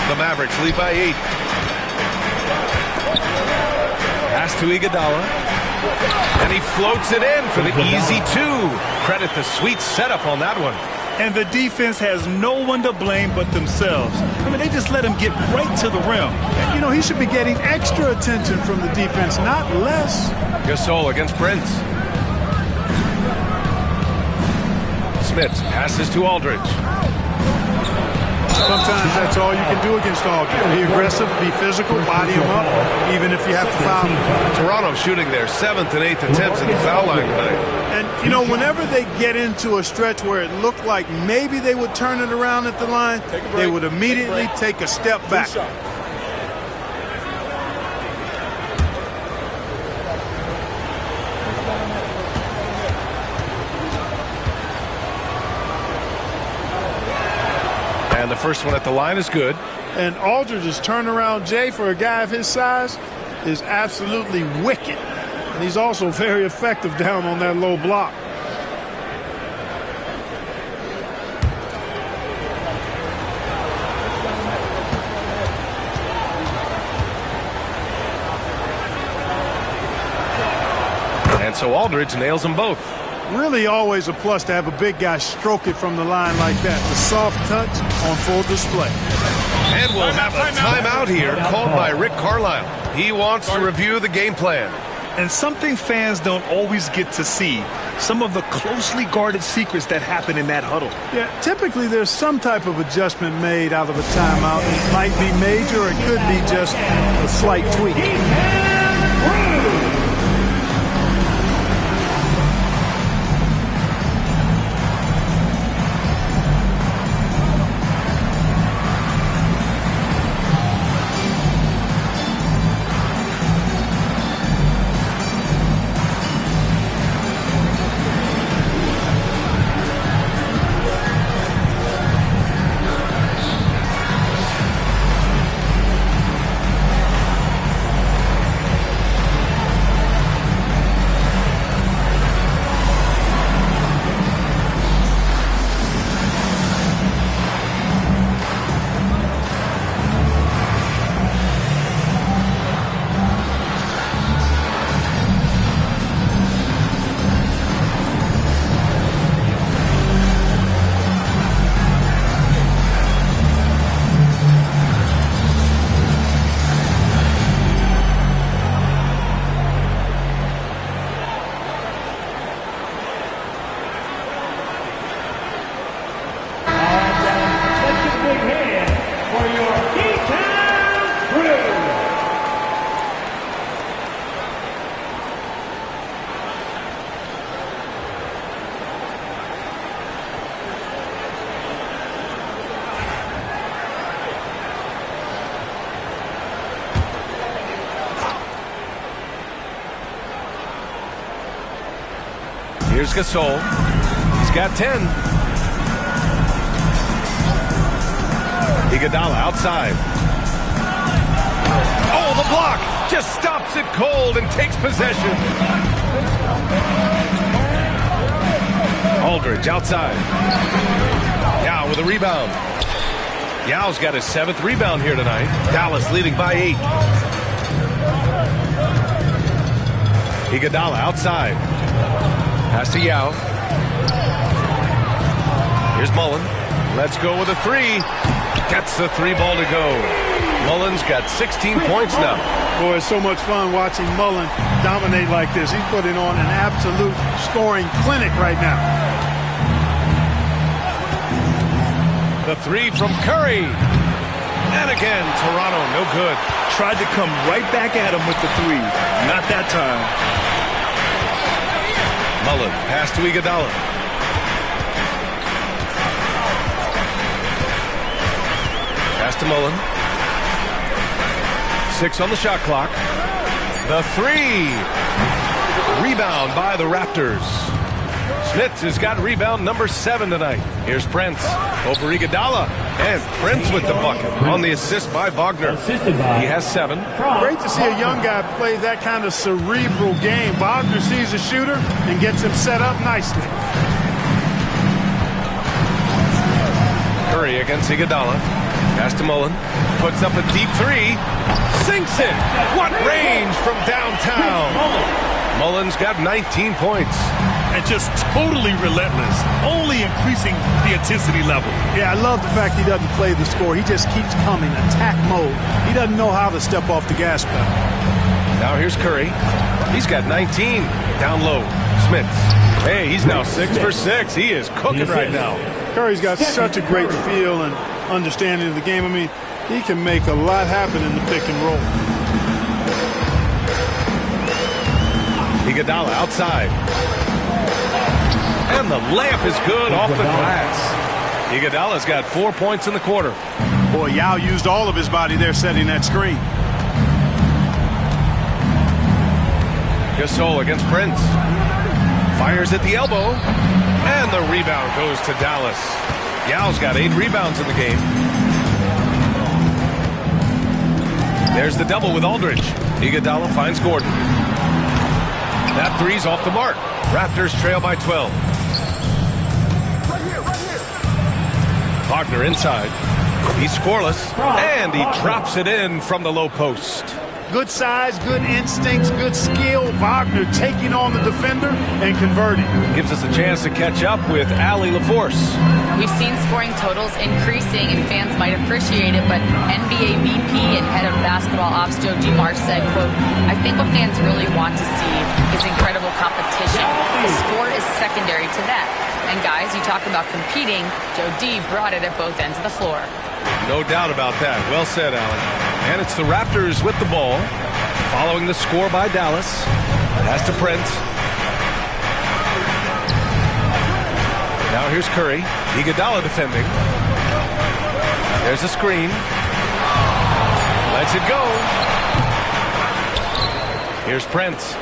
The Mavericks lead by 8. Pass to Iguodala. And he floats it in for the easy 2. Credit the sweet setup on that one. And the defense has no one to blame but themselves. I mean, they just let him get right to the rim. You know, he should be getting extra attention from the defense, not less. Gasol against Prince. Smits passes to Aldridge. Sometimes that's all you can do against Aldridge. Be aggressive, be physical, body him up, even if you have to foul him. Toronto shooting their 7th and 8th attempts at the foul line tonight. And, you know, whenever they get into a stretch where it looked like maybe they would turn it around at the line, they would immediately take a step back. And the first one at the line is good. And Aldridge's turnaround, Jay, for a guy of his size, is absolutely wicked. And he's also very effective down on that low block. And so Aldridge nails them both. Really always a plus to have a big guy stroke it from the line like that. The soft touch on full display. And we'll have a timeout here called by Rick Carlisle. He wants to review the game plan. And something fans don't always get to see, some of the closely guarded secrets that happen in that huddle. Yeah, typically there's some type of adjustment made out of a timeout. It might be major or it could be just a slight tweak. Here's Gasol. He's got 10. Iguodala outside. Oh, the block! Just stops it cold and takes possession. Aldridge outside. Yao with a rebound. Yao's got his 7th rebound here tonight. Dallas leading by 8. Iguodala outside. Pass to Yao. Here's Mullen. Let's go with a 3. Gets the 3 ball to go. Mullen's got 16 points now. Boy, it's so much fun watching Mullen dominate like this. He's putting on an absolute scoring clinic right now. The 3 from Curry. And again, Toronto, no good. Tried to come right back at him with the 3. Not that time. Mullen, pass to Iguodala. Pass to Mullen. 6 on the shot clock. The 3. Rebound by the Raptors. Smith has got rebound number 7 tonight. Here's Prince over Iguodala. And Prince with the bucket on the assist by Wagner. He has 7. Great to see a young guy play that kind of cerebral game. Wagner sees a shooter and gets him set up nicely. Curry against Iguodala. Pass to Mullen. Puts up a deep 3. Sinks it. What range from downtown. Mullen's got 19 points. And just totally relentless, only increasing the intensity level. Yeah, I love the fact he doesn't play the score. He just keeps coming, attack mode. He doesn't know how to step off the gas pedal. Now here's Curry. He's got 19. Down low. Smith. Hey, he's now 6 for 6. He is cooking right now. Curry's got such a great feel and understanding of the game. I mean, he can make a lot happen in the pick and roll. Iguodala outside. And the layup is good off the glass. Iguodala's got 4 points in the quarter. Boy, Yao used all of his body there setting that screen. Gasol against Prince. Fires at the elbow. And the rebound goes to Dallas. Yao's got 8 rebounds in the game. There's the double with Aldridge. Iguodala finds Gordon. That 3's off the mark. Raptors trail by 12. Wagner inside. He's scoreless. And he drops it in from the low post. Good size, good instincts, good skill. Wagner taking on the defender and converting. Gives us a chance to catch up with Allie LaForce. We've seen scoring totals increasing, and fans might appreciate it, but NBA VP and head of basketball ops Joe DeMarsh said, quote, "I think what fans really want to see is incredible competition. The score is secondary to that. And guys, you talk about competing, Joe D brought it at both ends of the floor." No doubt about that. Well said, Allie. And it's the Raptors with the ball, following the score by Dallas. Pass to Prince. Now here's Curry. Iguodala defending. There's a screen. Lets it go. Here's Prince.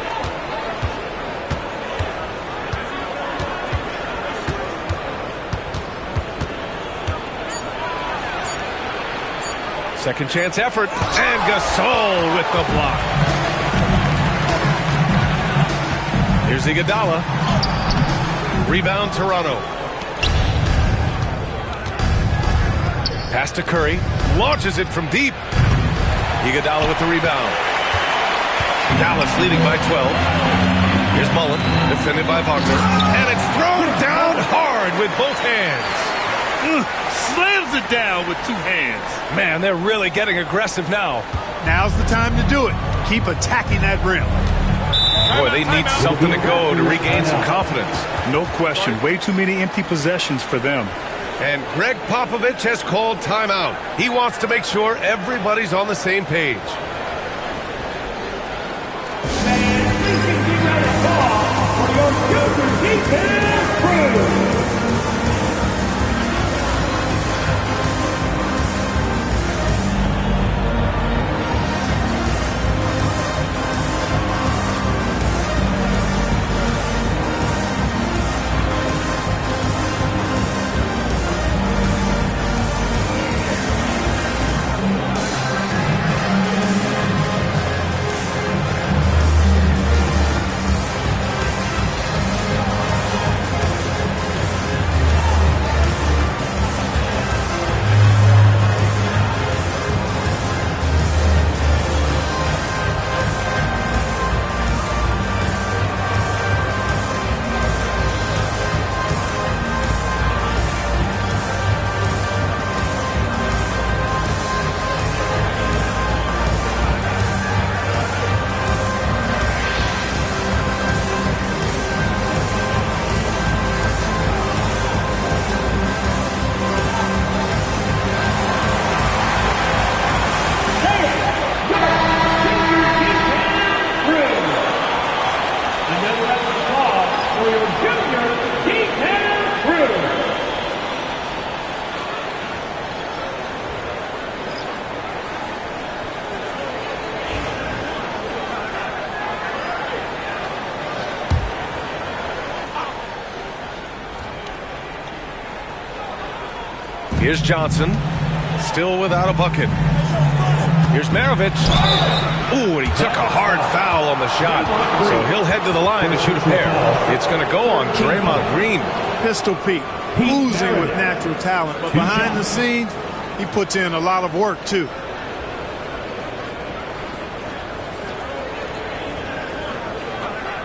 Second chance effort, and Gasol with the block. Here's Iguodala. Rebound, Toronto. Pass to Curry. Launches it from deep. Iguodala with the rebound. Dallas leading by 12. Here's Mullen, defended by Wagner. And it's thrown down hard with both hands. Slams it down with two hands. Man, they're really getting aggressive now. Now's the time to do it. Keep attacking that rim. Boy, they need something to go to regain some confidence. No question. Way too many empty possessions for them. And Greg Popovich has called timeout. He wants to make sure everybody's on the same page. And please give you guys a call for your junior defense crew. Here's Johnson, still without a bucket. Here's Maravich. Ooh, and he took a hard foul on the shot. So he'll head to the line to shoot a pair. It's going to go on Draymond Green. Pistol Pete, oozing with natural talent, but behind the scenes, he puts in a lot of work too.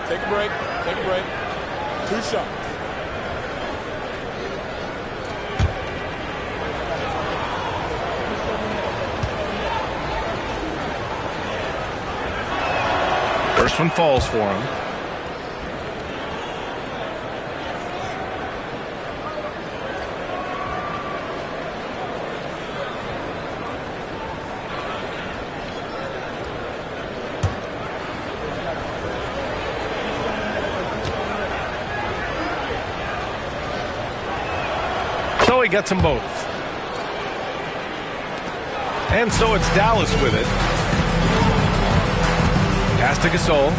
Take a break. Take a break. 2 shots. First one falls for him. So he gets them both. And so it's Dallas with it. Pass to Gasol.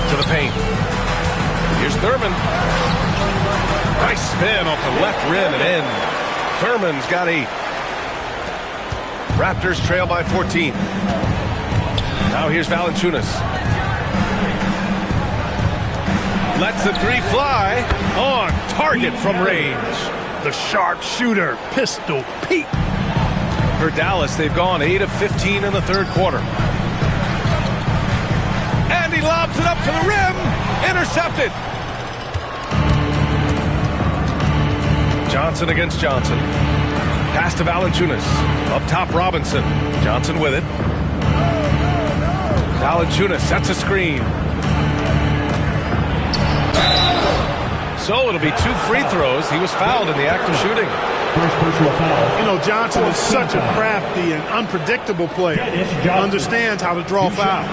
To the paint. Here's Thurman. Nice spin off the left rim and in. Thurman's got 8. Raptors trail by 14. Now here's Valanciunas. Lets the 3 fly. On target from range. The sharpshooter, pistol, Pete. For Dallas, they've gone 8 of 15 in the third quarter. And he lobs it up to the rim. Intercepted. Johnson against Johnson. Pass to Valanciunas. Up top, Robinson. Johnson with it. Valanciunas sets a screen. So it'll be 2 free throws. He was fouled in the act of shooting. First personal foul. You know, Johnson is such a crafty and unpredictable player. Understands how to draw fouls.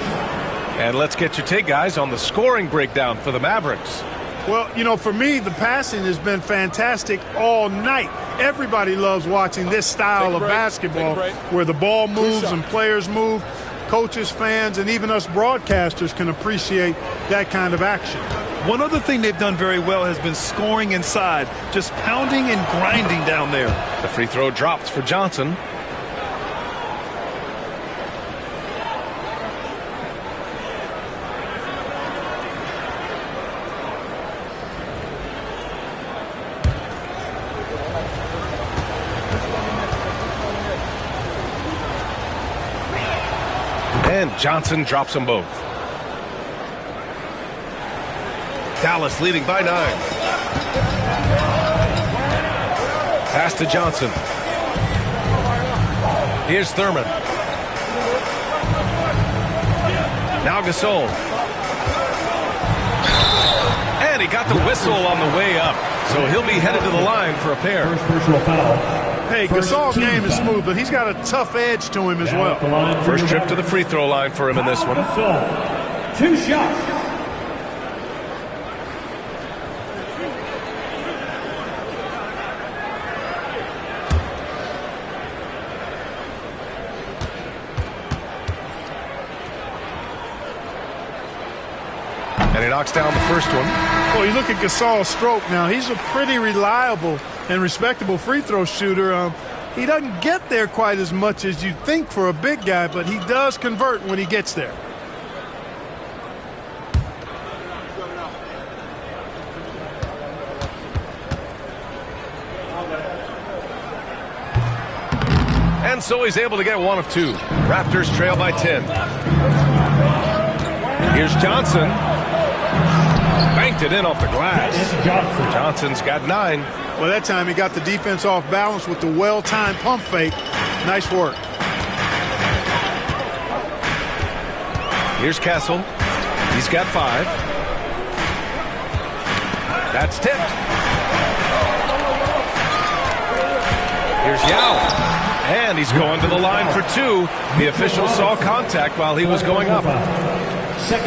And let's get your take, guys, on the scoring breakdown for the Mavericks. Well, you know, for me, the passing has been fantastic all night. Everybody loves watching this style of basketball where the ball moves and players move. Coaches, fans, and even us broadcasters can appreciate that kind of action. One other thing they've done very well has been scoring inside, just pounding and grinding down there. The free throw drops for Johnson. And Johnson drops them both. Dallas leading by 9. Pass to Johnson. Here's Thurman. Now Gasol. And he got the whistle on the way up. So he'll be headed to the line for a pair. First personal foul. Hey, Gasol's game is smooth, but he's got a tough edge to him as well. First trip to the free throw line for him in this one. 2 shots. And he knocks down the first one. Well, you look at Gasol's stroke now. He's a pretty reliable and respectable free throw shooter. He doesn't get there quite as much as you'd think for a big guy, but he does convert when he gets there. And so he's able to get 1 of 2. Raptors trail by 10. Here's Johnson. Banked it in off the glass. Johnson's got 9. Well, that time he got the defense off balance with the well-timed pump fake. Nice work. Here's Castle. He's got 5. That's tipped. Here's Yao. And he's going to the line for 2. The official saw contact while he was going up.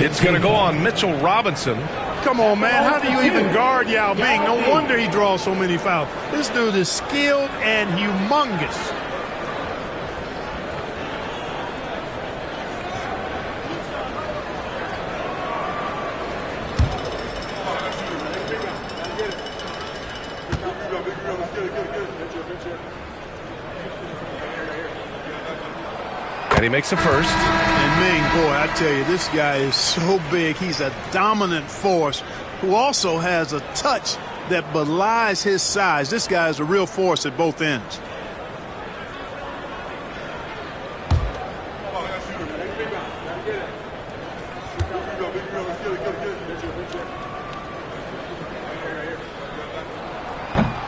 It's going to go on Mitchell Robinson. Come on, man. How do you even guard Yao Ming? No wonder he draws so many fouls. This dude is skilled and humongous. And he makes a first. And Ming, boy, I tell you, this guy is so big. He's a dominant force who also has a touch that belies his size. This guy is a real force at both ends.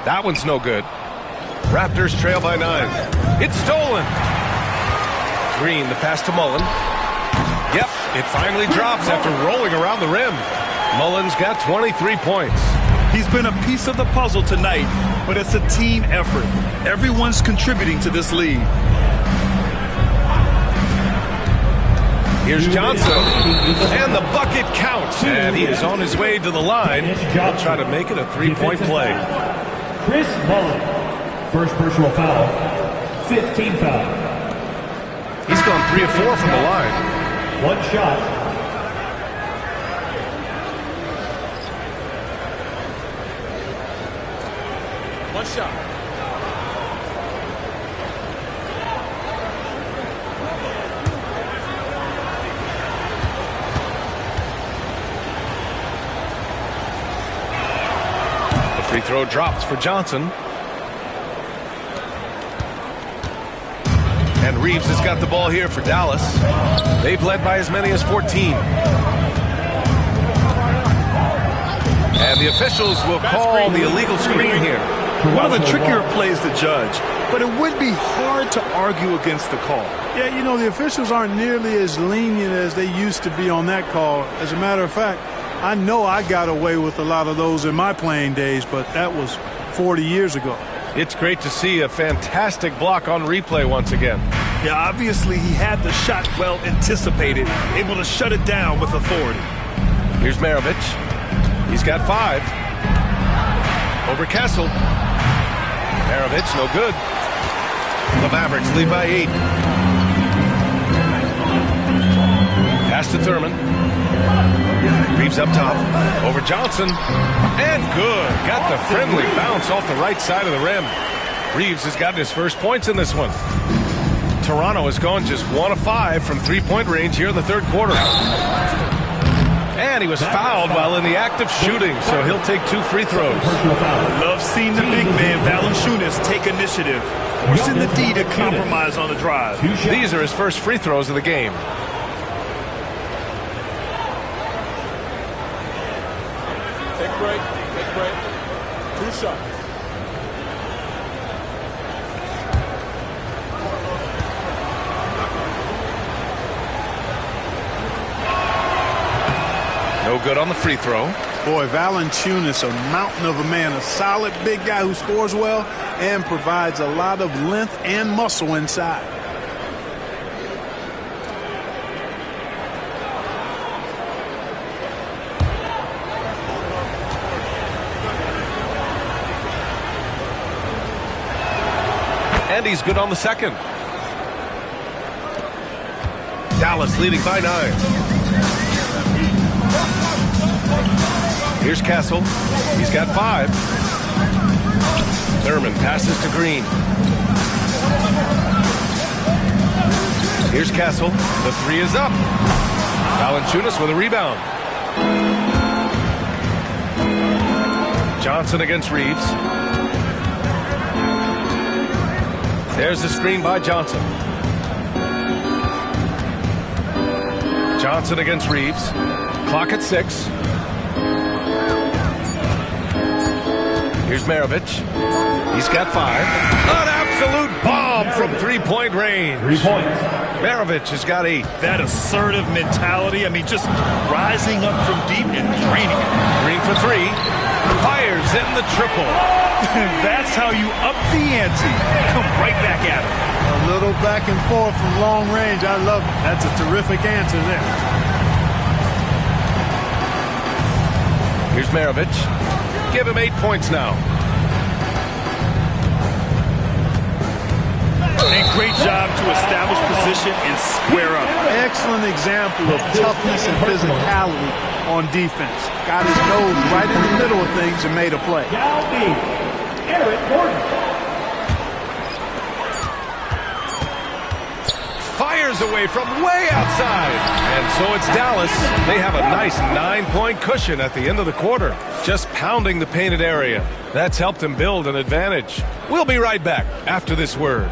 That one's no good. Raptors trail by 9. It's stolen. Green, the pass to Mullen. Yep, it finally drops after rolling around the rim. Mullen's got 23 points. He's been a piece of the puzzle tonight, but it's a team effort. Everyone's contributing to this lead. Here's Johnson, and the bucket counts, and he is on his way to the line. He'll try to make it a three-point play. Chris Mullen, first personal foul, 15 foul. He's gone 3 of 4 from the line. 1 shot. One shot. The free throw drops for Johnson. And Reeves has got the ball here for Dallas. They've led by as many as 14. And the officials will call the illegal screen here. One of the trickier plays to judge, but it would be hard to argue against the call. Yeah, you know, the officials aren't nearly as lenient as they used to be on that call. As a matter of fact, I know I got away with a lot of those in my playing days, but that was 40 years ago. It's great to see a fantastic block on replay once again. Yeah, obviously he had the shot well anticipated, able to shut it down with authority. Here's Maravich. He's got 5. Over Kessel. Maravich, no good. The Mavericks lead by 8. Pass to Thurman. Reeves up top. Over Johnson. And good. Got the friendly bounce off the right side of the rim. Reeves has gotten his first points in this one. Toronto has gone just 1 of 5 from three-point range here in the third quarter. And he was fouled while in the act of shooting, so he'll take 2 free throws. Love seeing the big man, Valanciunas, take initiative, forcing the D to compromise on the drive. These are his first free throws of the game. Take a break. Take a break. 2 shots. No good on the free throw. Boy, Valanciunas, a mountain of a man, a solid big guy who scores well and provides a lot of length and muscle inside. And he's good on the second. Dallas leading by 9. Here's Kessel. He's got 5. Thurman passes to Green. Here's Kessel. The 3 is up. Valanciunas with a rebound. Johnson against Reeves. There's the screen by Johnson. Johnson against Reeves. Clock at 6. Here's Maravich. He's got 5. An absolute bomb from three-point range. 3 points. Maravich has got 8. That assertive mentality, I mean, just rising up from deep and draining it. Green for 3. Fires in the triple. That's how you up the ante. Come right back at it. A little back and forth from long range. I love it. That's a terrific answer there. Here's Maravich. Give him 8 points now. And great job to establish position and square up. Excellent example of toughness and physicality on defense. Got his nose right in the middle of things and made a play. Now B, Eric Gordon. Fires away from way outside. And so it's Dallas. They have a nice 9-point cushion at the end of the quarter. Just pounding the painted area. That's helped them build an advantage. We'll be right back after this word.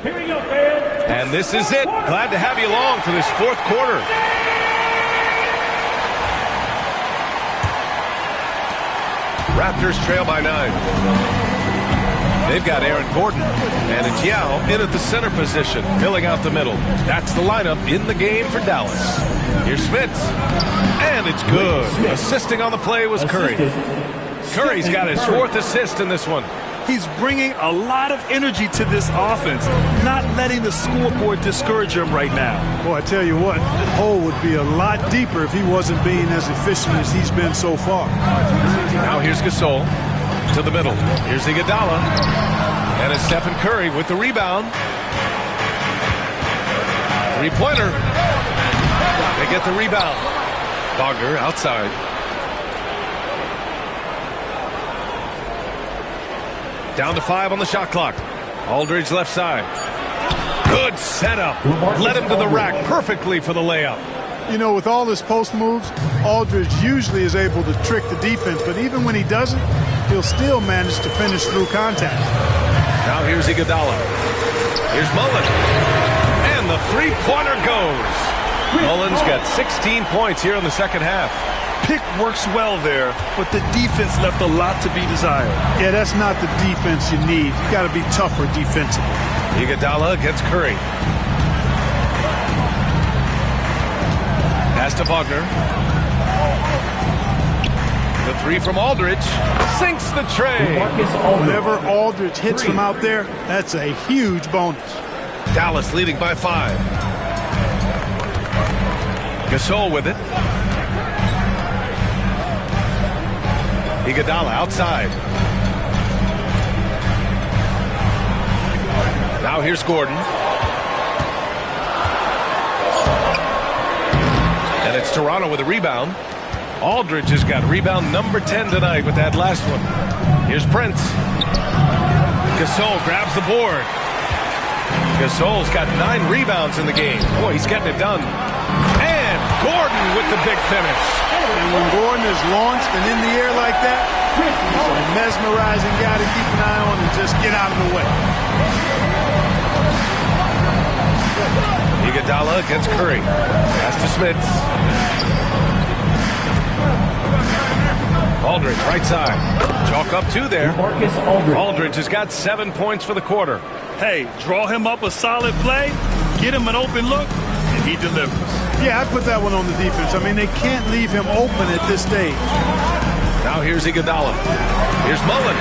Here we go, fans. And this is it. Glad to have you along for this fourth quarter. Raptors trail by 9. They've got Aaron Gordon, and it's Yao in at the center position, filling out the middle. That's the lineup in the game for Dallas. Here's Smith, and it's good. Assisting on the play was Curry. Curry's got his 4th assist in this one. He's bringing a lot of energy to this offense, not letting the scoreboard discourage him right now. Boy, I tell you what, the hole would be a lot deeper if he wasn't being as efficient as he's been so far. Now here's Gasol to the middle. Here's Iguodala. And it's Stephen Curry with the rebound. 3-pointer. They get the rebound. Wagner outside. Down to 5 on the shot clock. Aldridge left side. Good setup. Led him to the rack perfectly for the layup. You know, with all his post moves, Aldridge usually is able to trick the defense, but even when he doesn't, he'll still manage to finish through contact. Now here's Iguodala. Here's Mullen. And the three-pointer goes. Mullen's got 16 points here in the second half. Pick works well there, but the defense left a lot to be desired. Yeah, that's not the defense you need. You got to be tougher defensively. Iguodala against Curry. Pass to Wagner. The three from Aldridge. Sinks the tray. Whenever Aldridge hits from out there, that's a huge bonus. Dallas leading by 5. Gasol with it. Iguodala outside. Now here's Gordon. And it's Toronto with a rebound. Aldridge has got rebound number 10 tonight with that last one. Here's Prince. Gasol grabs the board. Gasol's got 9 rebounds in the game. Boy, he's getting it done. And Gordon with the big finish. And when Gordon is launched and in the air like that, he's a mesmerizing guy to keep an eye on and just get out of the way. Iguodala against Curry. Pass to Smith. Aldridge, right side. Chalk up 2 there. Aldridge has got 7 points for the quarter. Hey, draw him up a solid play, get him an open look, and he delivers. Yeah, I put that one on the defense. I mean, they can't leave him open at this stage. Now here's Iguodala. Here's Mullen.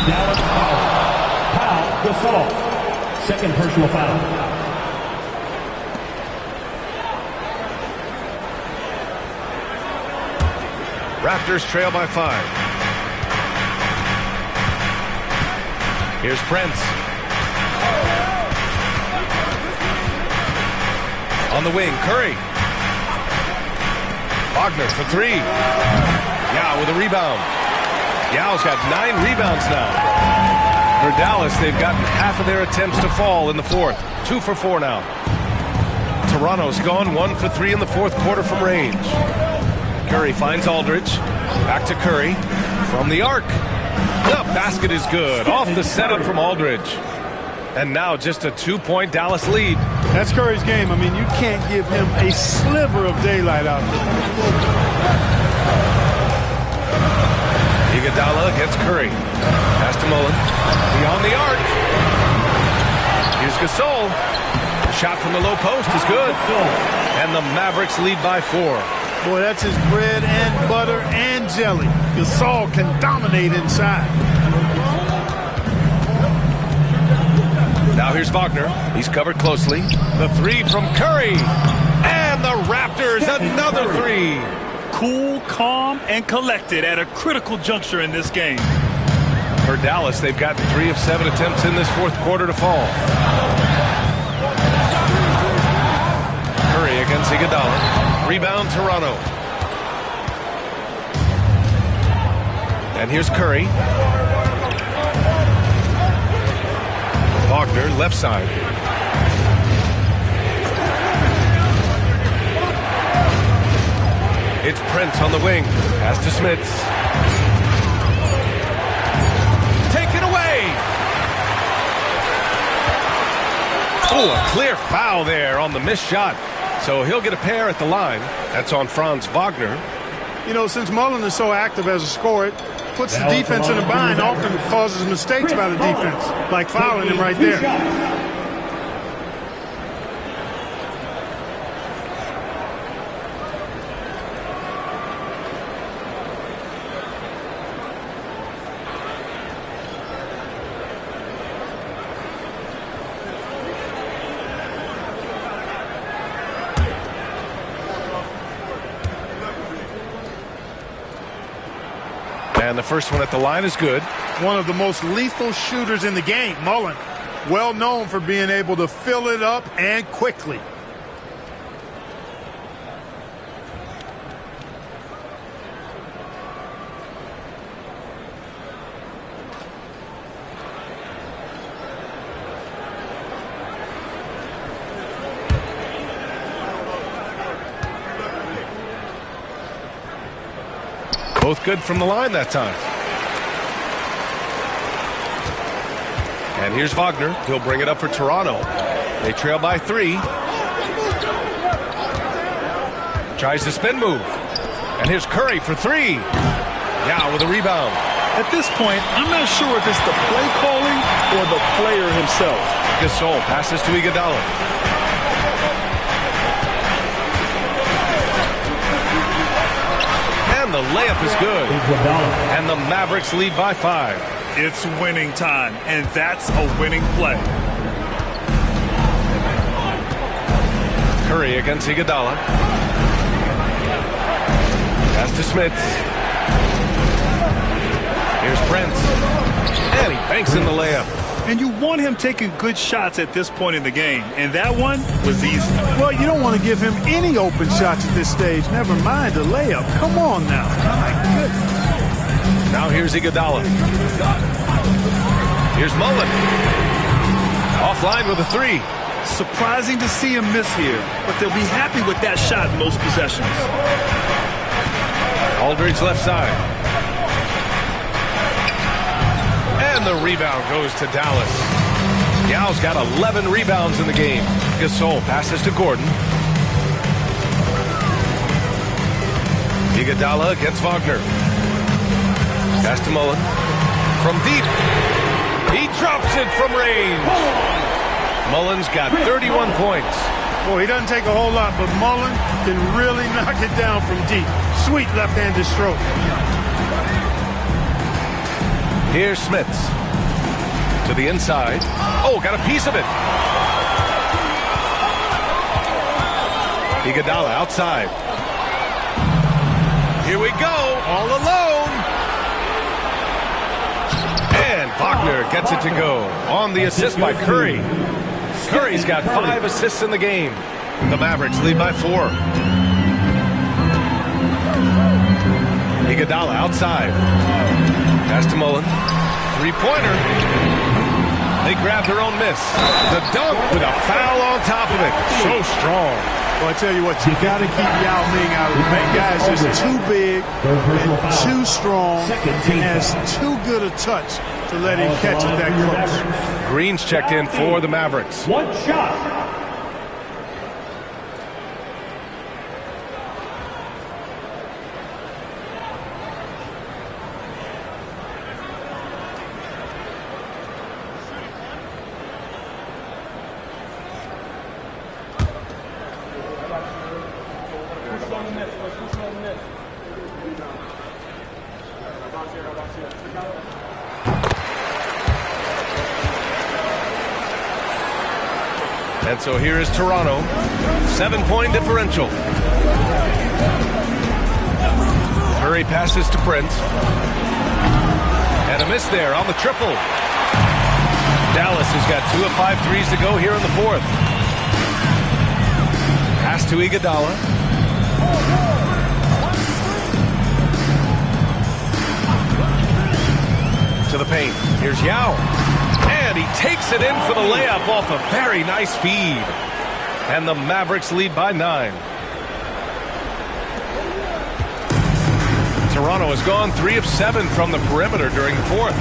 Dallas foul. Gasol. Second personal foul. Raptors trail by 5. Here's Prince. On the wing, Curry. Wagner for 3. Yao with a rebound. Yao's got 9 rebounds now. For Dallas, they've gotten half of their attempts to fall in the fourth. 2 for 4 now. Toronto's gone 1 for 3 in the fourth quarter from range. Curry finds Aldridge. Back to Curry. From the arc. The basket is good. Off the setup from Aldridge. And now just a 2-point Dallas lead. That's Curry's game. I mean, you can't give him a sliver of daylight out there. Iguodala against Curry. Pass to Mullen. Beyond the arc. Here's Gasol. The shot from the low post is good. And the Mavericks lead by 4. Boy, that's his bread and butter and jelly. Gasol can dominate inside. Now here's Wagner. He's covered closely. The 3 from Curry. And the Raptors, another 3. Cool, calm, and collected at a critical juncture in this game. For Dallas, they've gotten 3 of 7 attempts in this fourth quarter to fall. Curry against Iguodala. Rebound, Toronto. And here's Curry. Wagner, left side. It's Prince on the wing. Pass to Smith. Take it away. Oh, a clear foul there on the missed shot. So he'll get a pair at the line. That's on Franz Wagner. You know, since Mullen is so active as a scorer, it puts the defense in a bind, often causes mistakes by the defense, like fouling him right there. And the first one at the line is good. One of the most lethal shooters in the game, Mullen. Well known for being able to fill it up and quickly. Both good from the line that time. And here's Wagner. He'll bring it up for Toronto. They trail by 3. Tries the spin move. And here's Curry for 3. Yao with a rebound. At this point, I'm not sure if it's the play calling or the player himself. Gasol passes to Iguodala. And the layup is good. And the Mavericks lead by 5. It's winning time, and that's a winning play. Curry against Iguodala. Pass to Smith. Here's Prince. And he banks in the layup. And you want him taking good shots at this point in the game, and that one was easy. Well, you don't want to give him any open shots at this stage. Never mind a layup. Come on now. My goodness. Now here's Iguodala. Here's Mullen. Offline with a 3. Surprising to see him miss here, but they'll be happy with that shot in most possessions. Aldridge left side. And the rebound goes to Dallas. Yao's got 11 rebounds in the game. Gasol passes to Gordon. Iguodala against Wagner. Pass to Mullen. From deep. He drops it from range. Mullen's got 31 points. Boy, he doesn't take a whole lot, but Mullen can really knock it down from deep. Sweet left-handed stroke. Here's Smits. To the inside. Oh, got a piece of it. Iguodala outside. Here we go, all alone. And Wagner gets it to go on the assist by Curry. Curry's got 5 assists in the game. The Mavericks lead by 4. Iguodala outside. Pass to Mullen. 3-pointer. They grab their own miss. The dunk with a foul on top of it. So strong. Well, I tell you what, you got to keep Yao Ming out of it. That guy's just too big and too strong and has too good a touch to let him catch it that close. Green's checked in for the Mavericks. 1 shot. And so here is Toronto. 7-point differential. Curry passes to Prince. And a miss there on the triple. Dallas has got 2 of 5 threes to go here in the 4th. Pass to Iguodala. To the paint. Here's Yao. And he takes it in for the layup off a very nice feed. And the Mavericks lead by 9. Toronto has gone 3 of 7 from the perimeter during the 4th.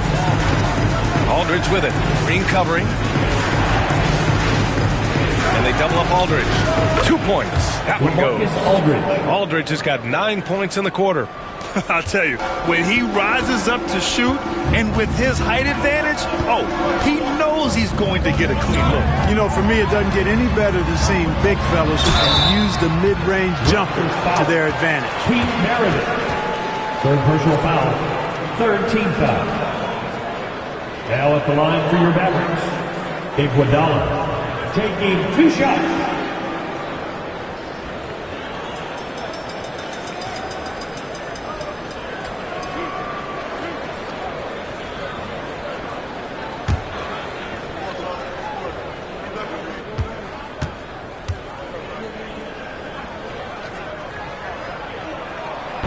Aldridge with it. Green covering. And they double up Aldridge. 2 points. That one goes. Aldridge has got 9 points in the quarter. I'll tell you, when he rises up to shoot, and with his height advantage, oh, he knows he's going to get a clean look. You know, for me, it doesn't get any better than seeing big fellas who can use the mid-range jumper to their advantage. Pete Meredith. 3rd personal foul. 3rd team foul. Now at the line for your Mavericks, Iguodala taking 2 shots.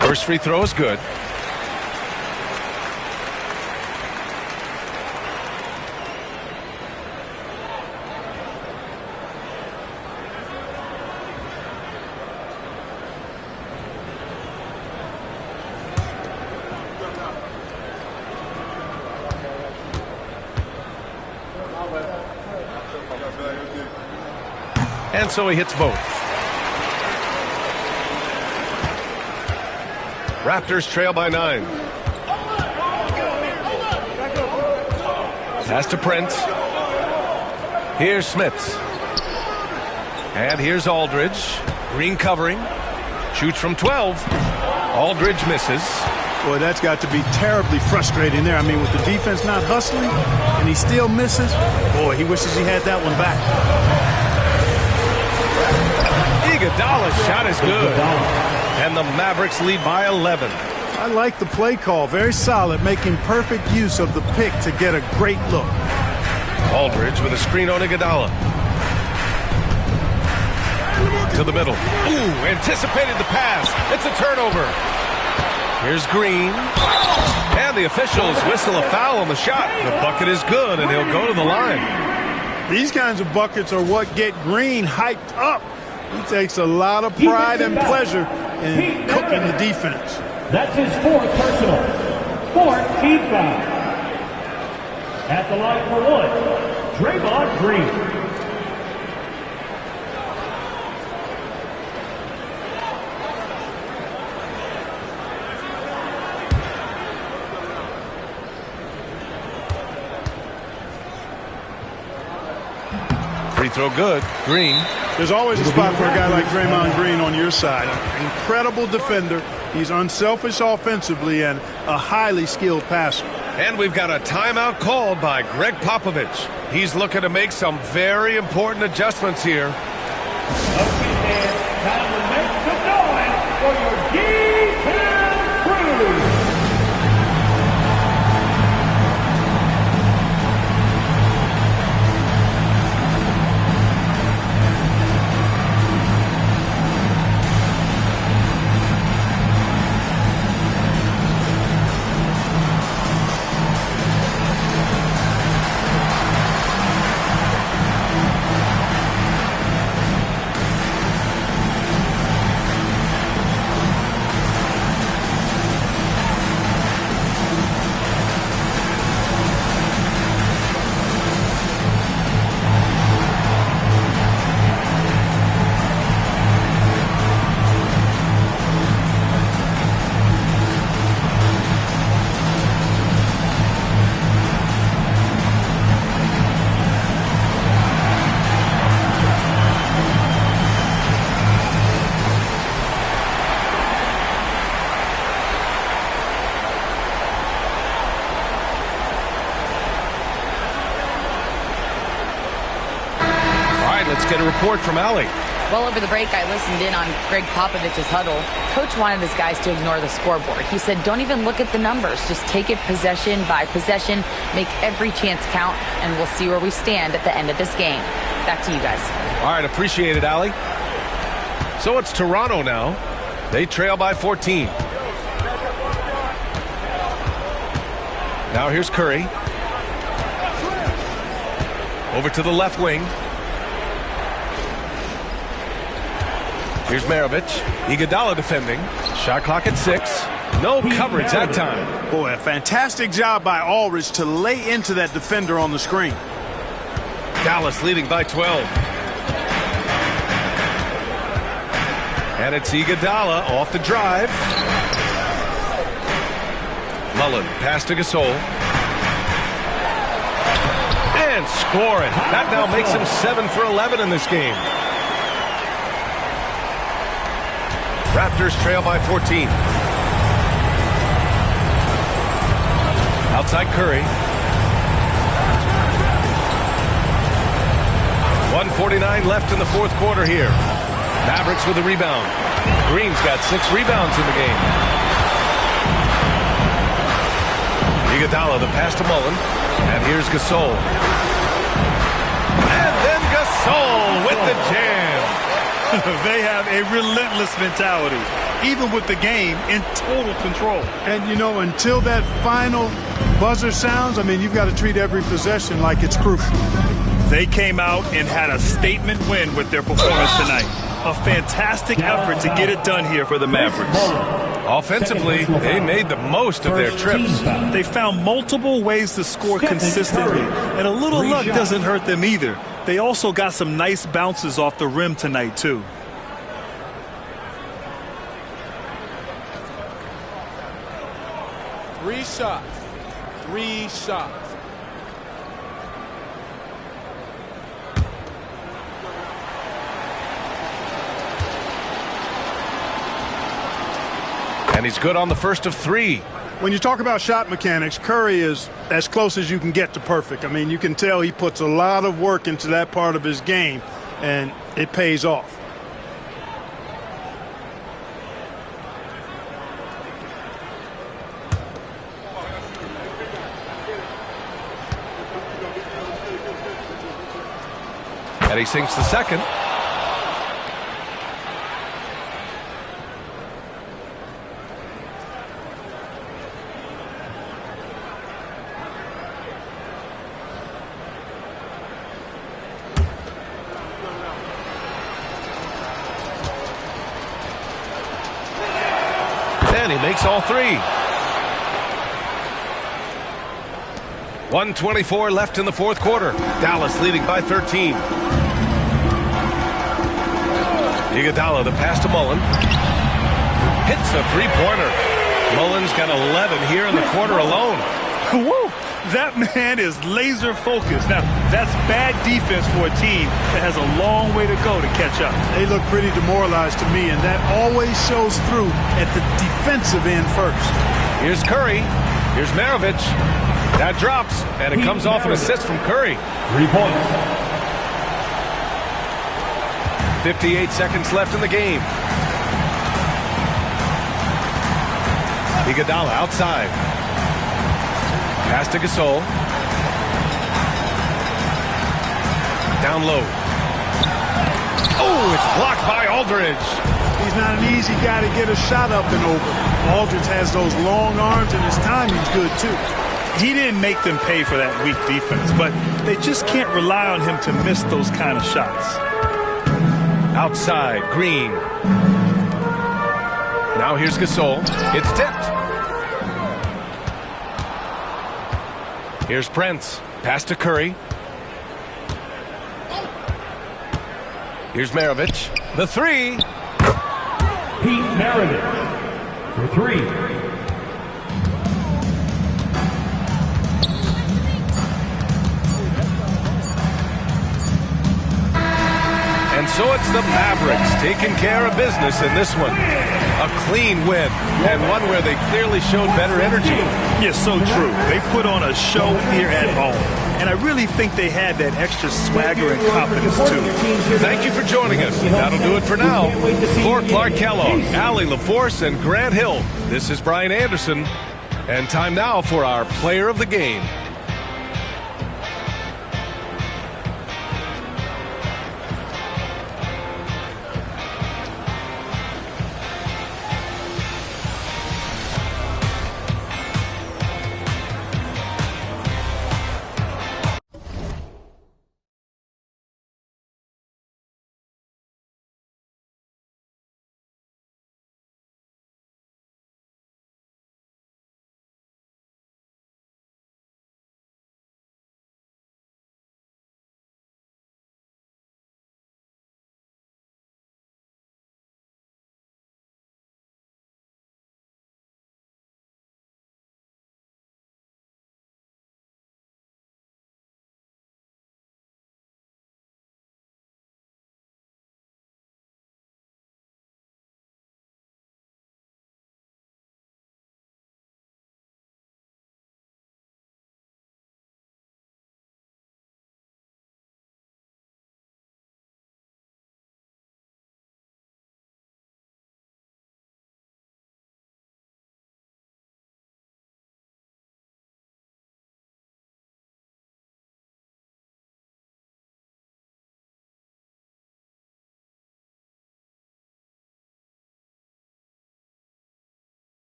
First free throw is good. And so he hits both. Raptors trail by 9. Pass to Prince. Here's Smits. And here's Aldridge. Green covering. Shoots from 12. Aldridge misses. Boy, that's got to be terribly frustrating there. I mean, with the defense not hustling and he still misses, boy, he wishes he had that one back. Iguodala's shot is good. And the Mavericks lead by 11. I like the play call. Very solid, making perfect use of the pick to get a great look. Aldridge with a screen on Iguodala. To the middle. Ooh, anticipated the pass. It's a turnover. Here's Green. And the officials whistle a foul on the shot. The bucket is good, and he'll go to the line. These kinds of buckets are what get Green hyped up. He takes a lot of pride and pleasure in cooking the defense. That's his 4th personal. 4th team foul. At the line for 1, Draymond Green. Free throw good. Green. There's always a spot for a guy like Draymond Green on your side. Incredible defender. He's unselfish offensively and a highly skilled passer. And we've got a timeout called by Greg Popovich. He's looking to make some very important adjustments here. Okay, man. Time to make some noise for your D-Town crew. Let's get a report from Allie. Well, over the break, I listened in on Greg Popovich's huddle. Coach wanted his guys to ignore the scoreboard. He said, don't even look at the numbers. Just take it possession by possession, make every chance count, and we'll see where we stand at the end of this game. Back to you guys. All right, appreciate it, Allie. So it's Toronto now. They trail by 14. Now here's Curry. Over to the left wing. Here's Maravich. Iguodala defending. Shot clock at 6. No coverage that time. Boy, a fantastic job by Aldridge to lay into that defender on the screen. Dallas leading by 12. And it's Iguodala off the drive. Mullen pass to Gasol. And scoring. That now makes him 7 for 11 in this game. Raptors trail by 14. Outside Curry. 1:49 left in the fourth quarter here. Mavericks with a rebound. Green's got 6 rebounds in the game. Iguodala, the pass to Mullen. And here's Gasol. And then Gasol with the jam. They have a relentless mentality, even with the game in total control. And, you know, until that final buzzer sounds, I mean, you've got to treat every possession like it's crucial. They came out and had a statement win with their performance tonight. A fantastic effort to get it done here for the Mavericks. Offensively, they made the most of their trips. They found multiple ways to score consistently, and a little luck doesn't hurt them either. They also got some nice bounces off the rim tonight, too. Three shots. And he's good on the first of 3. When you talk about shot mechanics, Curry is as close as you can get to perfect. I mean, you can tell he puts a lot of work into that part of his game, and it pays off. And he sinks the second. And he makes all 3. 1:24 left in the fourth quarter. Dallas leading by 13. Iguodala, the pass to Mullen. Hits a three-pointer. Mullen's got 11 here in the quarter alone. Woo! That man is laser focused. Now, that's bad defense for a team that has a long way to go to catch up. They look pretty demoralized to me, and that always shows through at the defensive end first. Here's Curry. Here's Maravich. That drops, and it comes off an assist from Curry. 3 points. 58 seconds left in the game. Iguodala outside. Pass to Gasol. Down low. Oh, it's blocked by Aldridge. He's not an easy guy to get a shot up and over. Aldridge has those long arms, and his timing's good, too. He didn't make them pay for that weak defense, but they just can't rely on him to miss those kind of shots. Outside, Green. Now here's Gasol. It's tipped. Here's Prince. Pass to Curry. Here's Maravich. The 3. Pete Maravich for 3. And so it's the Mavericks taking care of business in this one. A clean win, and one where they clearly showed better energy. Yes, so true. They put on a show here at home. And I really think they had that extra swagger and confidence, too. Thank you for joining us. That'll do it for now. For Clark Kellogg, Allie LaForce, and Grant Hill, this is Brian Anderson. And time now for our player of the game.